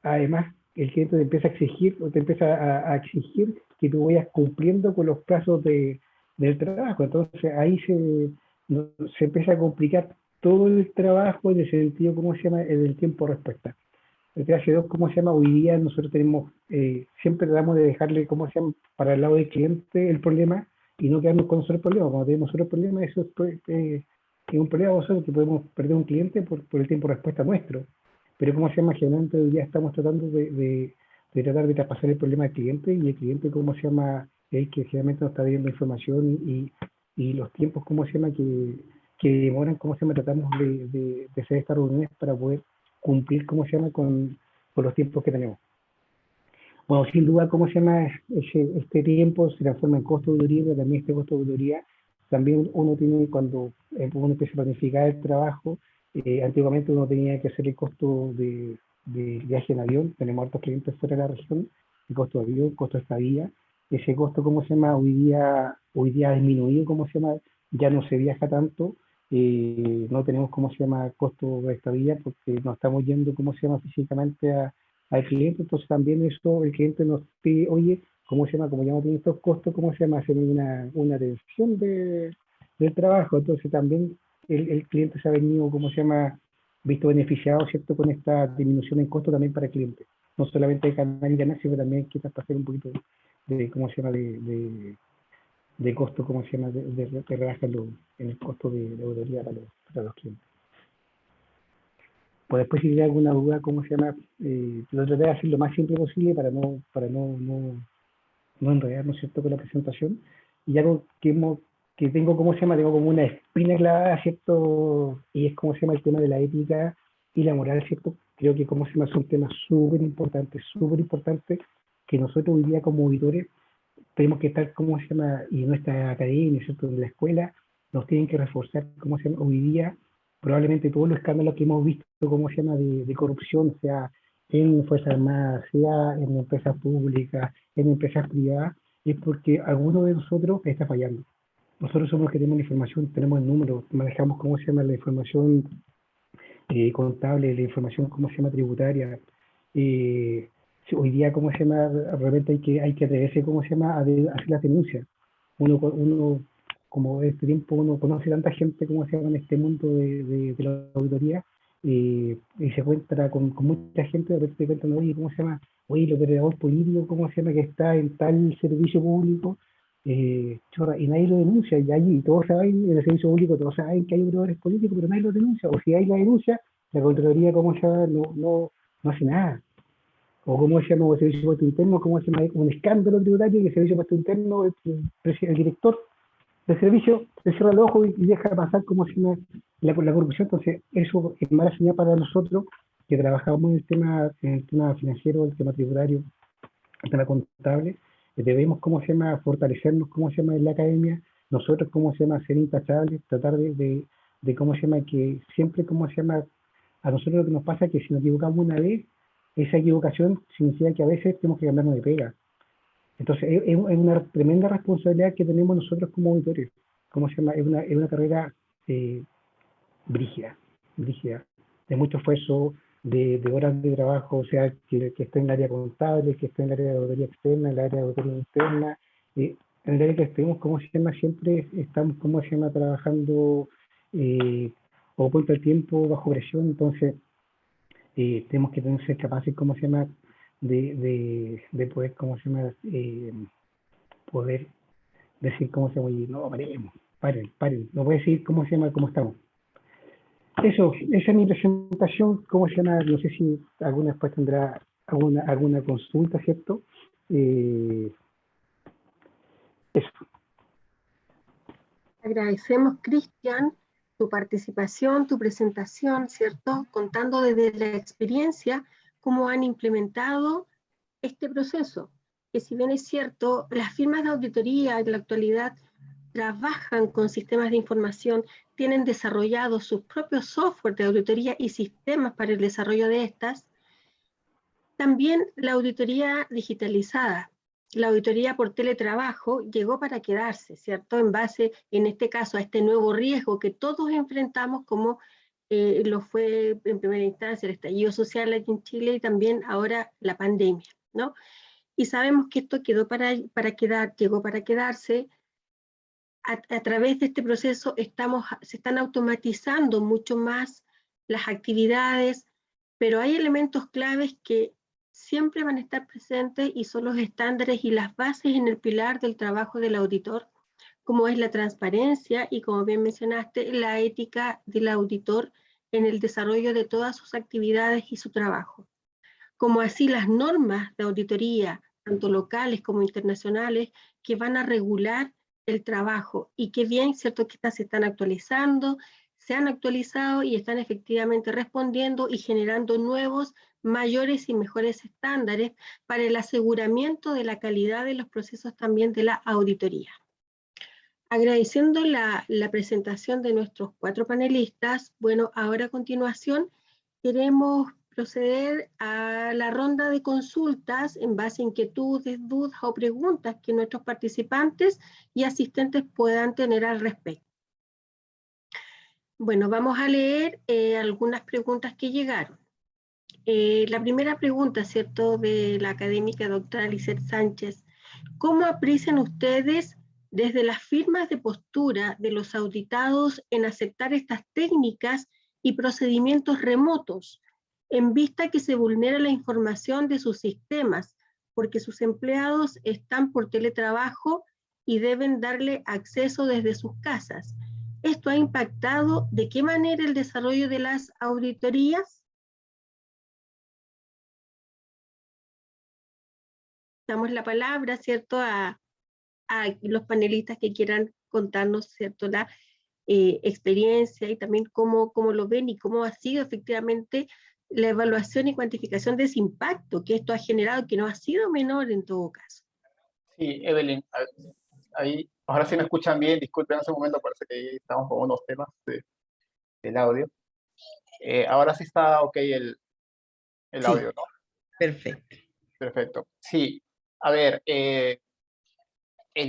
además, el cliente te empieza a exigir, o te empieza a exigir que tú vayas cumpliendo con los plazos del trabajo. Entonces ahí se empieza a complicar todo el trabajo en el sentido, ¿cómo se llama?, en el tiempo de respuesta. El TH2, ¿cómo se llama?, hoy día nosotros tenemos, siempre tratamos de dejarle, ¿cómo se llama?, para el lado del cliente el problema y no quedarnos con nosotros el problema. Cuando tenemos nosotros el problema, eso es un problema nosotros, que podemos perder un cliente por el tiempo de respuesta nuestro. Pero, ¿cómo se llama?, generalmente hoy día estamos tratando de tratar de traspasar el problema al cliente, y el cliente, ¿cómo se llama?, el que generalmente nos está dando información, y los tiempos, ¿cómo se llama?, que demoran, ¿cómo se llama?, tratamos de hacer estas reuniones para poder cumplir, ¿cómo se llama?, con los tiempos que tenemos. Bueno, sin duda, ¿cómo se llama?, este tiempo se transforma en costo de auditoría, pero también este costo de auditoría, también uno tiene, cuando uno empieza a planificar el trabajo, antiguamente uno tenía que hacer el costo de viaje en avión. Tenemos hartos clientes fuera de la región, el costo de avión, costo de estadía. Ese costo, ¿cómo se llama?, hoy día ha disminuido, ¿cómo se llama?, ya no se viaja tanto. No tenemos, ¿cómo se llama?, costo de estadía, porque no estamos yendo, ¿cómo se llama?, físicamente al cliente. Entonces también eso, el cliente nos pide: oye, ¿cómo se llama?, como ya no tiene estos costos, ¿cómo se llama?, hacer una atención del trabajo. Entonces también el cliente se ha venido, ¿cómo se llama?, visto beneficiado, ¿cierto?, con esta disminución en costo también para el cliente. No solamente de ganar y ganar, sino también quizás pasar un poquito ¿cómo se llama?, de costo, ¿cómo se llama?, de rebaja en el costo de auditoría para los clientes. Pues después, si hay alguna duda, ¿cómo se llama?, lo traté de hacer lo más simple posible para no enredarnos, ¿cierto?, con la presentación. Y algo que tengo, ¿cómo se llama?, tengo como una espina clavada, ¿cierto?, y es, ¿cómo se llama?, el tema de la ética y la moral, ¿cierto? Creo que, ¿cómo se llama?, son temas súper importantes, que nosotros hoy día como auditores tenemos que estar, ¿cómo se llama?, y nuestra academia, ¿cierto?, en la escuela, nos tienen que reforzar, ¿cómo se llama?, hoy día. Probablemente todos los escándalos que hemos visto, ¿cómo se llama?, de corrupción, sea en Fuerzas Armadas, sea en empresas públicas, en empresas privadas, es porque alguno de nosotros está fallando. Nosotros somos los que tenemos la información, tenemos el número, manejamos, ¿cómo se llama?, la información contable, la información, ¿cómo se llama?, tributaria. Hoy día, ¿cómo se llama?, de repente hay que atreverse, ¿cómo se llama?, a hacer las denuncias. Uno, como este tiempo, uno conoce tanta gente, ¿cómo se llama?, en este mundo de la auditoría, y se encuentra con mucha gente. De repente cuentan: oye, ¿cómo se llama?, oye, el operador político, ¿cómo se llama?, que está en tal servicio público, chorra, y nadie lo denuncia. Y allí todos saben, en el servicio público todos saben que hay operadores políticos, pero nadie lo denuncia. O si hay la denuncia, la Contraloría, ¿cómo se llama?, no hace nada. O ¿cómo se llama?, el servicio de puesto interno, ¿cómo se llama?, un escándalo tributario, que el servicio de puesto interno, el director del servicio le cierra el ojo y deja pasar, ¿cómo se llama?, la corrupción. Entonces eso es mala señal para nosotros, que trabajamos en el tema financiero, el tema tributario, el tema contable. debemos, ¿cómo se llama?, fortalecernos, ¿cómo se llama?, en la academia, nosotros, ¿cómo se llama?, ser intachables, tratar de ¿cómo se llama?, que siempre, ¿cómo se llama?, a nosotros lo que nos pasa es que si nos equivocamos una vez, esa equivocación significa que a veces tenemos que cambiarnos de pega. Entonces, es una tremenda responsabilidad que tenemos nosotros como auditores. ¿Cómo se llama? Es una carrera brígida, de mucho esfuerzo, de horas de trabajo, o sea, que esté en el área contable, que esté en el área de auditoría externa, en el área de auditoría interna, en el área que estemos, ¿cómo se llama? Siempre estamos, ¿cómo se llama?, trabajando o cuenta el tiempo bajo presión, entonces tenemos que ser capaces, ¿cómo se llama?, de poder, ¿cómo se llama?, poder decir, ¿cómo se llama?, y no, paren, no puede decir, ¿cómo se llama?, cómo estamos. Eso, esa es mi presentación, ¿cómo se llama? No sé si alguna después tendrá alguna consulta, ¿cierto? Eso. Agradecemos, Cristian, tu participación, tu presentación, ¿cierto? Contando desde la experiencia cómo han implementado este proceso, que si bien es cierto, las firmas de auditoría en la actualidad trabajan con sistemas de información, tienen desarrollados sus propios software de auditoría y sistemas para el desarrollo de estas, también la auditoría digitalizada, la auditoría por teletrabajo llegó para quedarse, ¿cierto? En base, en este caso, a este nuevo riesgo que todos enfrentamos, como lo fue en primera instancia el estallido social aquí en Chile y también ahora la pandemia, ¿no? Y sabemos que esto quedó para quedar, llegó para quedarse. A través de este proceso se están automatizando mucho más las actividades, pero hay elementos claves que siempre van a estar presentes y son los estándares y las bases en el pilar del trabajo del auditor, como es la transparencia y, como bien mencionaste, la ética del auditor en el desarrollo de todas sus actividades y su trabajo. Como así las normas de auditoría, tanto locales como internacionales, que van a regular el trabajo, y qué bien, cierto, que estas se están actualizando, se han actualizado y están efectivamente respondiendo y generando nuevos, mayores y mejores estándares para el aseguramiento de la calidad de los procesos también de la auditoría. Agradeciendo la presentación de nuestros 4 panelistas, bueno, ahora a continuación queremos proceder a la ronda de consultas en base a inquietudes, dudas o preguntas que nuestros participantes y asistentes puedan tener al respecto. Bueno, vamos a leer algunas preguntas que llegaron. La primera pregunta, ¿cierto?, de la académica doctora Lisette Sánchez. ¿Cómo aprecian ustedes desde las firmas de postura de los auditados en aceptar estas técnicas y procedimientos remotos, en vista que se vulnera la información de sus sistemas, porque sus empleados están por teletrabajo y deben darle acceso desde sus casas? ¿Esto ha impactado de qué manera el desarrollo de las auditorías? Damos la palabra, ¿cierto?, a los panelistas que quieran contarnos, ¿cierto?, la experiencia y también cómo lo ven y cómo ha sido efectivamente la evaluación y cuantificación de ese impacto que esto ha generado, que no ha sido menor en todo caso. Sí, Evelyn, ahí, ahora sí me escuchan bien, disculpen, hace un momento parece que ahí estamos con unos temas del audio. Ahora sí está ok el Sí. audio, ¿no? Perfecto. Perfecto. Sí, a ver, el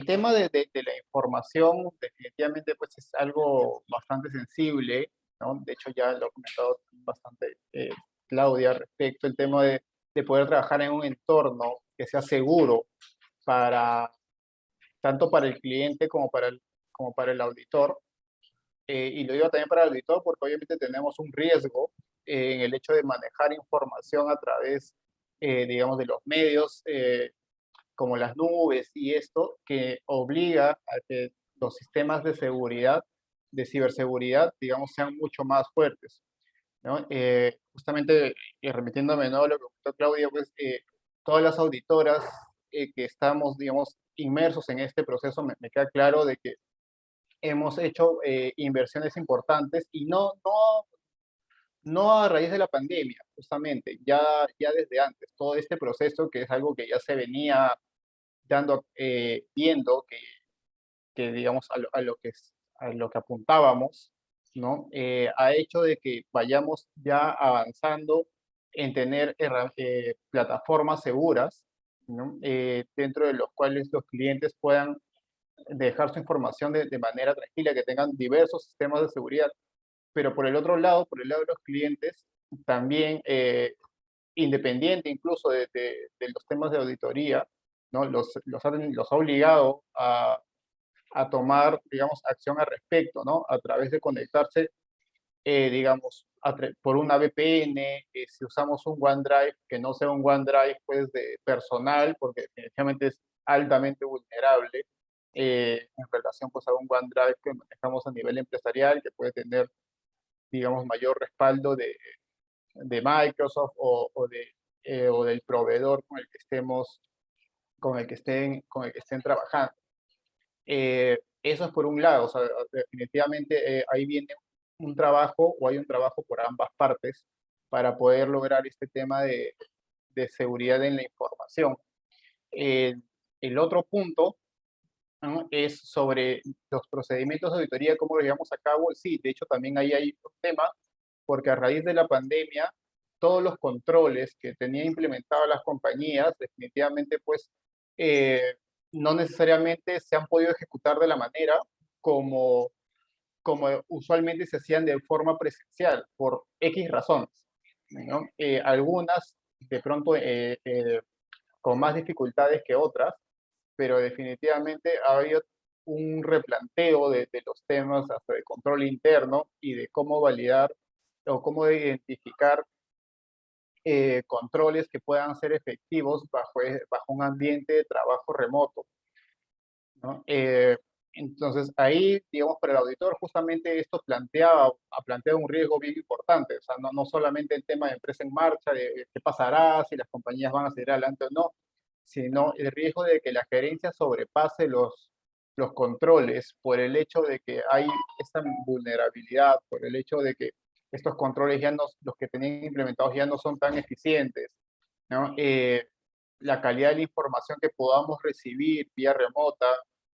tema de la información definitivamente pues es algo bastante sensible, ¿no? De hecho ya lo ha comentado bastante Claudia respecto al tema de poder trabajar en un entorno que sea seguro tanto para el cliente como para el auditor. Y lo digo también para el auditor porque obviamente tenemos un riesgo en el hecho de manejar información a través, digamos, de los medios, como las nubes y esto, que obliga a que los sistemas de seguridad, de ciberseguridad, digamos, sean mucho más fuertes, ¿no? Justamente, remitiéndome, ¿no?, a lo que comentó Claudia, pues todas las auditoras que estamos, digamos, inmersos en este proceso, me queda claro de que hemos hecho inversiones importantes y no a raíz de la pandemia, justamente, ya desde antes, todo este proceso que es algo que ya se venía viendo que digamos, a lo que apuntábamos, ¿no? Ha hecho de que vayamos ya avanzando en tener plataformas seguras, ¿no? Dentro de los cuales los clientes puedan dejar su información de manera tranquila, que tengan diversos sistemas de seguridad. Pero por el otro lado, por el lado de los clientes, también independiente incluso de los temas de auditoría, ¿no? Los ha obligado a tomar, digamos, acción al respecto, ¿no? A través de conectarse, digamos, por una VPN, si usamos un OneDrive, que no sea un OneDrive, pues, de personal, porque definitivamente es altamente vulnerable en relación, pues, a un OneDrive que manejamos a nivel empresarial, que puede tener, digamos, mayor respaldo de Microsoft o del proveedor con el que estén trabajando. Eso es por un lado, o sea, definitivamente ahí viene un trabajo, o hay un trabajo por ambas partes para poder lograr este tema de seguridad en la información. El otro punto, ¿no?, es sobre los procedimientos de auditoría, cómo los llevamos a cabo. Sí, de hecho también ahí hay un tema, porque a raíz de la pandemia, todos los controles que tenían implementados las compañías, definitivamente, pues, no necesariamente se han podido ejecutar de la manera como usualmente se hacían de forma presencial, por X razones, ¿no? Algunas, de pronto, con más dificultades que otras, pero definitivamente ha habido un replanteo de los temas hasta de control interno y de cómo validar o cómo identificar controles que puedan ser efectivos bajo un ambiente de trabajo remoto, ¿no? Entonces, ahí, digamos, para el auditor, justamente esto plantea un riesgo bien importante. O sea, no solamente el tema de empresa en marcha, de qué pasará, si las compañías van a seguir adelante o no, sino el riesgo de que la gerencia sobrepase los controles por el hecho de que hay esta vulnerabilidad, por el hecho de que estos controles los que tenían implementados ya no son tan eficientes, ¿no? La calidad de la información que podamos recibir vía remota,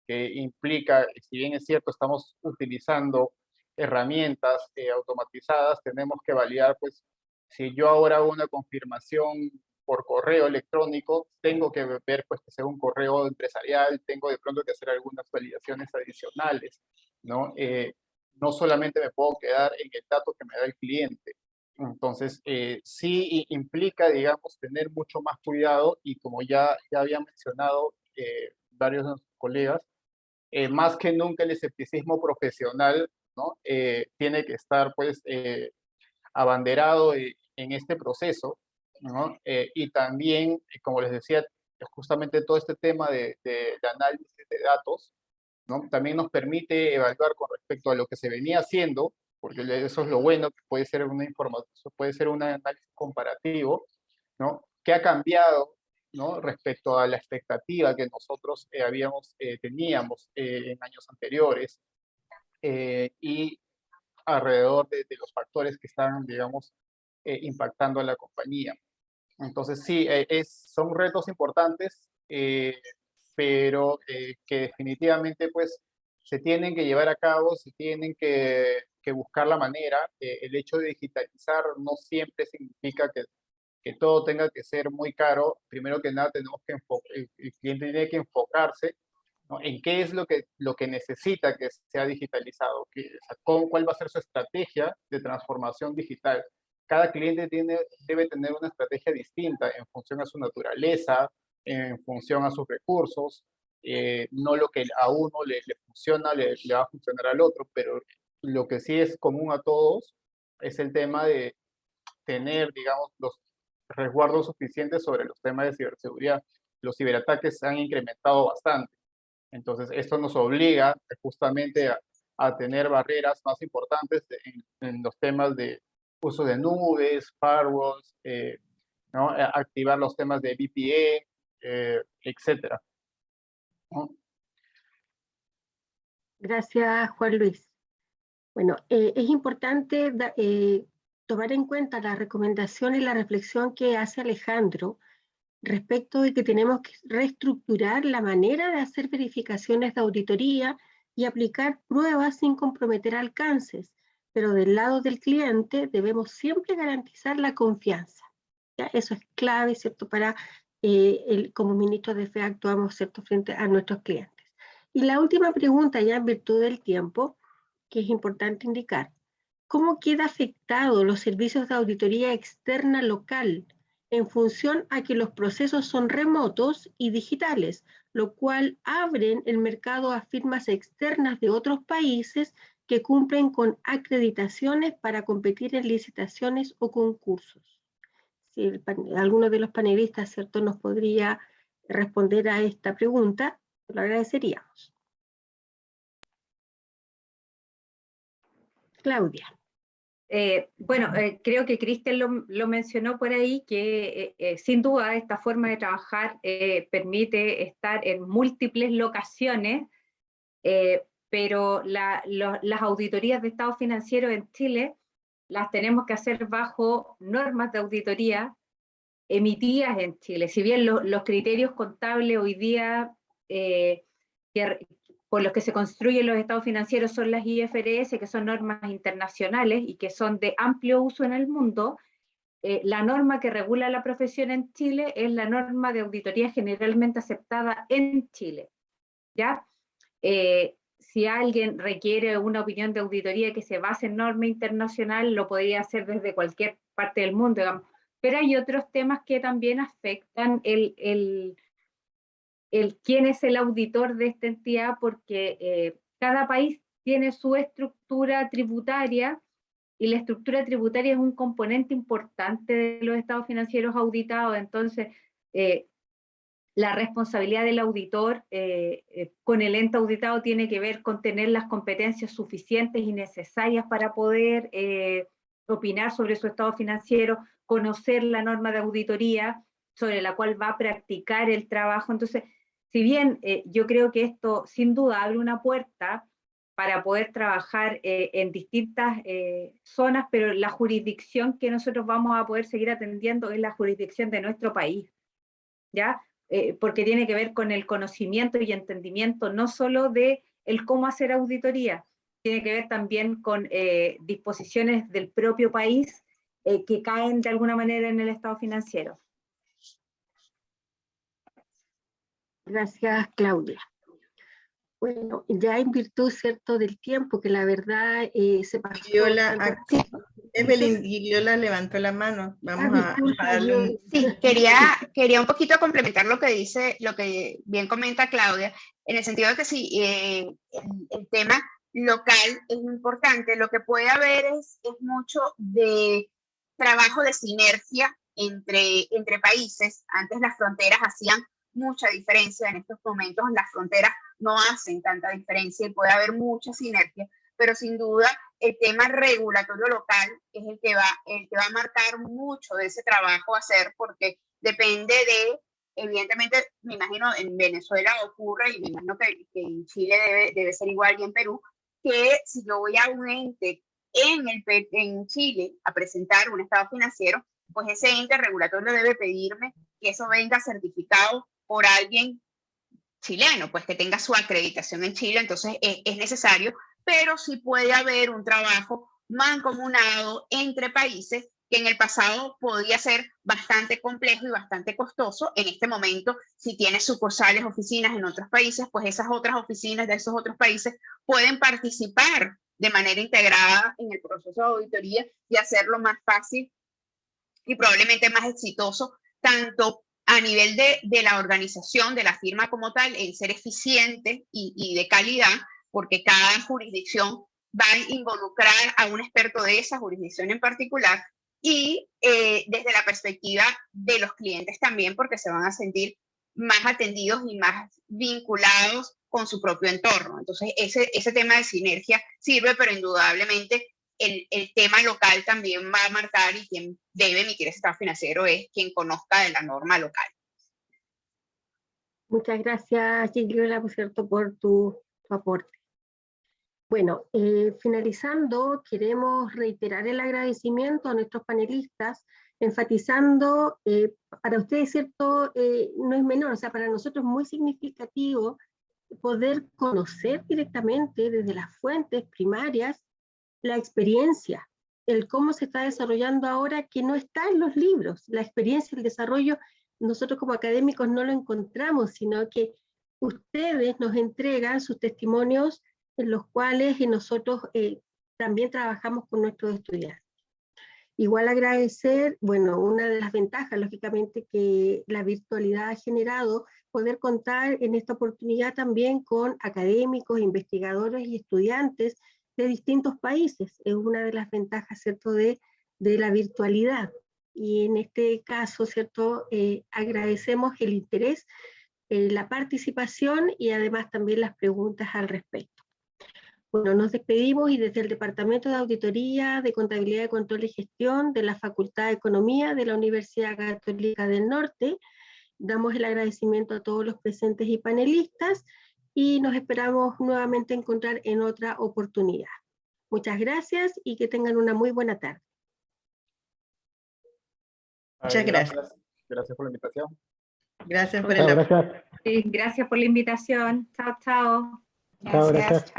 que implica, si bien es cierto, estamos utilizando herramientas automatizadas, tenemos que validar, pues, si yo ahora hago una confirmación por correo electrónico, tengo que ver, pues, que sea un correo empresarial, tengo de pronto que hacer algunas validaciones adicionales, ¿no? No solamente me puedo quedar en el dato que me da el cliente. Entonces, sí implica, digamos, tener mucho más cuidado y, como ya había mencionado varios de nuestros colegas, más que nunca el escepticismo profesional, ¿no? Tiene que estar, pues, abanderado en este proceso, ¿no? Y también, como les decía, justamente todo este tema de análisis de datos, ¿no? También nos permite evaluar con respecto a lo que se venía haciendo, porque eso es lo bueno, que puede ser una información, puede ser un análisis comparativo, ¿no? ¿Qué ha cambiado, ¿no?, respecto a la expectativa que nosotros teníamos en años anteriores, y alrededor de los factores que están, digamos, impactando a la compañía? Entonces, sí, son retos importantes, pero que definitivamente, pues, se tienen que llevar a cabo, se tienen que buscar la manera. El hecho de digitalizar no siempre significa que todo tenga que ser muy caro. Primero que nada, tenemos que el cliente tiene que enfocarse, ¿no?, en qué es lo que necesita que sea digitalizado, o sea, cuál va a ser su estrategia de transformación digital. Cada cliente debe tener una estrategia distinta en función a su naturaleza, en función a sus recursos. No lo que a uno le funciona, le va a funcionar al otro, pero lo que sí es común a todos es el tema de tener, digamos, los resguardos suficientes sobre los temas de ciberseguridad. Los ciberataques se han incrementado bastante. Entonces, esto nos obliga justamente a tener barreras más importantes en los temas de uso de nubes, firewalls, ¿no?, activar los temas de VPN, etcétera, ¿no? Gracias, Juan Luis. Bueno, es importante tomar en cuenta la recomendación y la reflexión que hace Alejandro respecto de que tenemos que reestructurar la manera de hacer verificaciones de auditoría y aplicar pruebas sin comprometer alcances, pero del lado del cliente debemos siempre garantizar la confianza. ¿Ya? Eso es clave, ¿cierto? Para, como ministros de fe actuamos, ¿cierto?, frente a nuestros clientes. Y la última pregunta, ya en virtud del tiempo, que es importante indicar, ¿cómo queda afectado los servicios de auditoría externa local en función a que los procesos son remotos y digitales, lo cual abren el mercado a firmas externas de otros países que cumplen con acreditaciones para competir en licitaciones o concursos? Si alguno de los panelistas, ¿cierto?, nos podría responder a esta pregunta, lo agradeceríamos. Claudia. Bueno, creo que Cristian lo mencionó por ahí, que sin duda esta forma de trabajar permite estar en múltiples locaciones, pero las auditorías de estado financiero en Chile las tenemos que hacer bajo normas de auditoría emitidas en Chile. Si bien los criterios contables hoy día por los que se construyen los estados financieros son las IFRS, que son normas internacionales y que son de amplio uso en el mundo, la norma que regula la profesión en Chile es la norma de auditoría generalmente aceptada en Chile, ¿ya? Si alguien requiere una opinión de auditoría que se base en norma internacional, lo podría hacer desde cualquier parte del mundo, digamos. Pero hay otros temas que también afectan quién es el auditor de esta entidad, porque cada país tiene su estructura tributaria, y la estructura tributaria es un componente importante de los estados financieros auditados. Entonces, la responsabilidad del auditor con el ente auditado tiene que ver con tener las competencias suficientes y necesarias para poder opinar sobre su estado financiero, conocer la norma de auditoría sobre la cual va a practicar el trabajo. Entonces, si bien yo creo que esto sin duda abre una puerta para poder trabajar en distintas zonas, pero la jurisdicción que nosotros vamos a poder seguir atendiendo es la jurisdicción de nuestro país, ¿ya? Porque tiene que ver con el conocimiento y entendimiento no solo de el cómo hacer auditoría, tiene que ver también con disposiciones del propio país que caen de alguna manera en el estado financiero. Gracias, Claudia. Bueno, ya en virtud, ¿cierto?, del tiempo, que la verdad se pasó. Evelyn Guiliola levantó la mano. Vamos a darle un... Sí, quería un poquito complementar lo que bien comenta Claudia, en el sentido de que sí, el tema local es importante. Lo que puede haber es mucho de trabajo de sinergia entre países. Antes las fronteras hacían mucha diferencia, en estos momentos las fronteras no hacen tanta diferencia y puede haber mucha sinergia, pero sin duda el tema regulatorio local es el que va a marcar mucho de ese trabajo a hacer, porque depende de, evidentemente, me imagino en Venezuela ocurre, y me imagino que en Chile debe ser igual, y en Perú, que si yo voy a un ente en Chile a presentar un estado financiero, pues ese ente regulatorio debe pedirme que eso venga certificado por alguien chileno, pues que tenga su acreditación en Chile. Entonces es necesario, pero sí puede haber un trabajo mancomunado entre países que en el pasado podía ser bastante complejo y bastante costoso. En este momento, si tiene sucursales, oficinas en otros países, pues esas otras oficinas de esos otros países pueden participar de manera integrada en el proceso de auditoría y hacerlo más fácil y probablemente más exitoso, tanto a nivel de la organización, de la firma como tal, en ser eficiente y de calidad, porque cada jurisdicción va a involucrar a un experto de esa jurisdicción en particular, y desde la perspectiva de los clientes también, porque se van a sentir más atendidos y más vinculados con su propio entorno. Entonces, ese tema de sinergia sirve, pero indudablemente el tema local también va a marcar, y quien debe emitir ese estado financiero es quien conozca de la norma local. Muchas gracias, Gigliola, por cierto, por tu aporte. Bueno, finalizando, queremos reiterar el agradecimiento a nuestros panelistas, enfatizando, para ustedes, ¿cierto? No es menor, o sea, para nosotros es muy significativo poder conocer directamente desde las fuentes primarias la experiencia, el cómo se está desarrollando ahora, que no está en los libros. La experiencia, el desarrollo, nosotros como académicos no lo encontramos, sino que ustedes nos entregan sus testimonios en los cuales nosotros también trabajamos con nuestros estudiantes. Igual agradecer, bueno, una de las ventajas, lógicamente, que la virtualidad ha generado, poder contar en esta oportunidad también con académicos, investigadores y estudiantes de distintos países. Es una de las ventajas, ¿cierto?, de la virtualidad. Y en este caso, ¿cierto?, agradecemos el interés, la participación y además también las preguntas al respecto. Bueno, nos despedimos y desde el Departamento de Auditoría, de Contabilidad, Control y Gestión de la Facultad de Economía de la Universidad Católica del Norte, damos el agradecimiento a todos los presentes y panelistas y nos esperamos nuevamente encontrar en otra oportunidad. Muchas gracias y que tengan una muy buena tarde. Muchas gracias. Gracias por la invitación. Gracias por Chao, el apoyo. gracias. Sí, gracias por la invitación. Chao, chao. Chao, Gracias. gracias.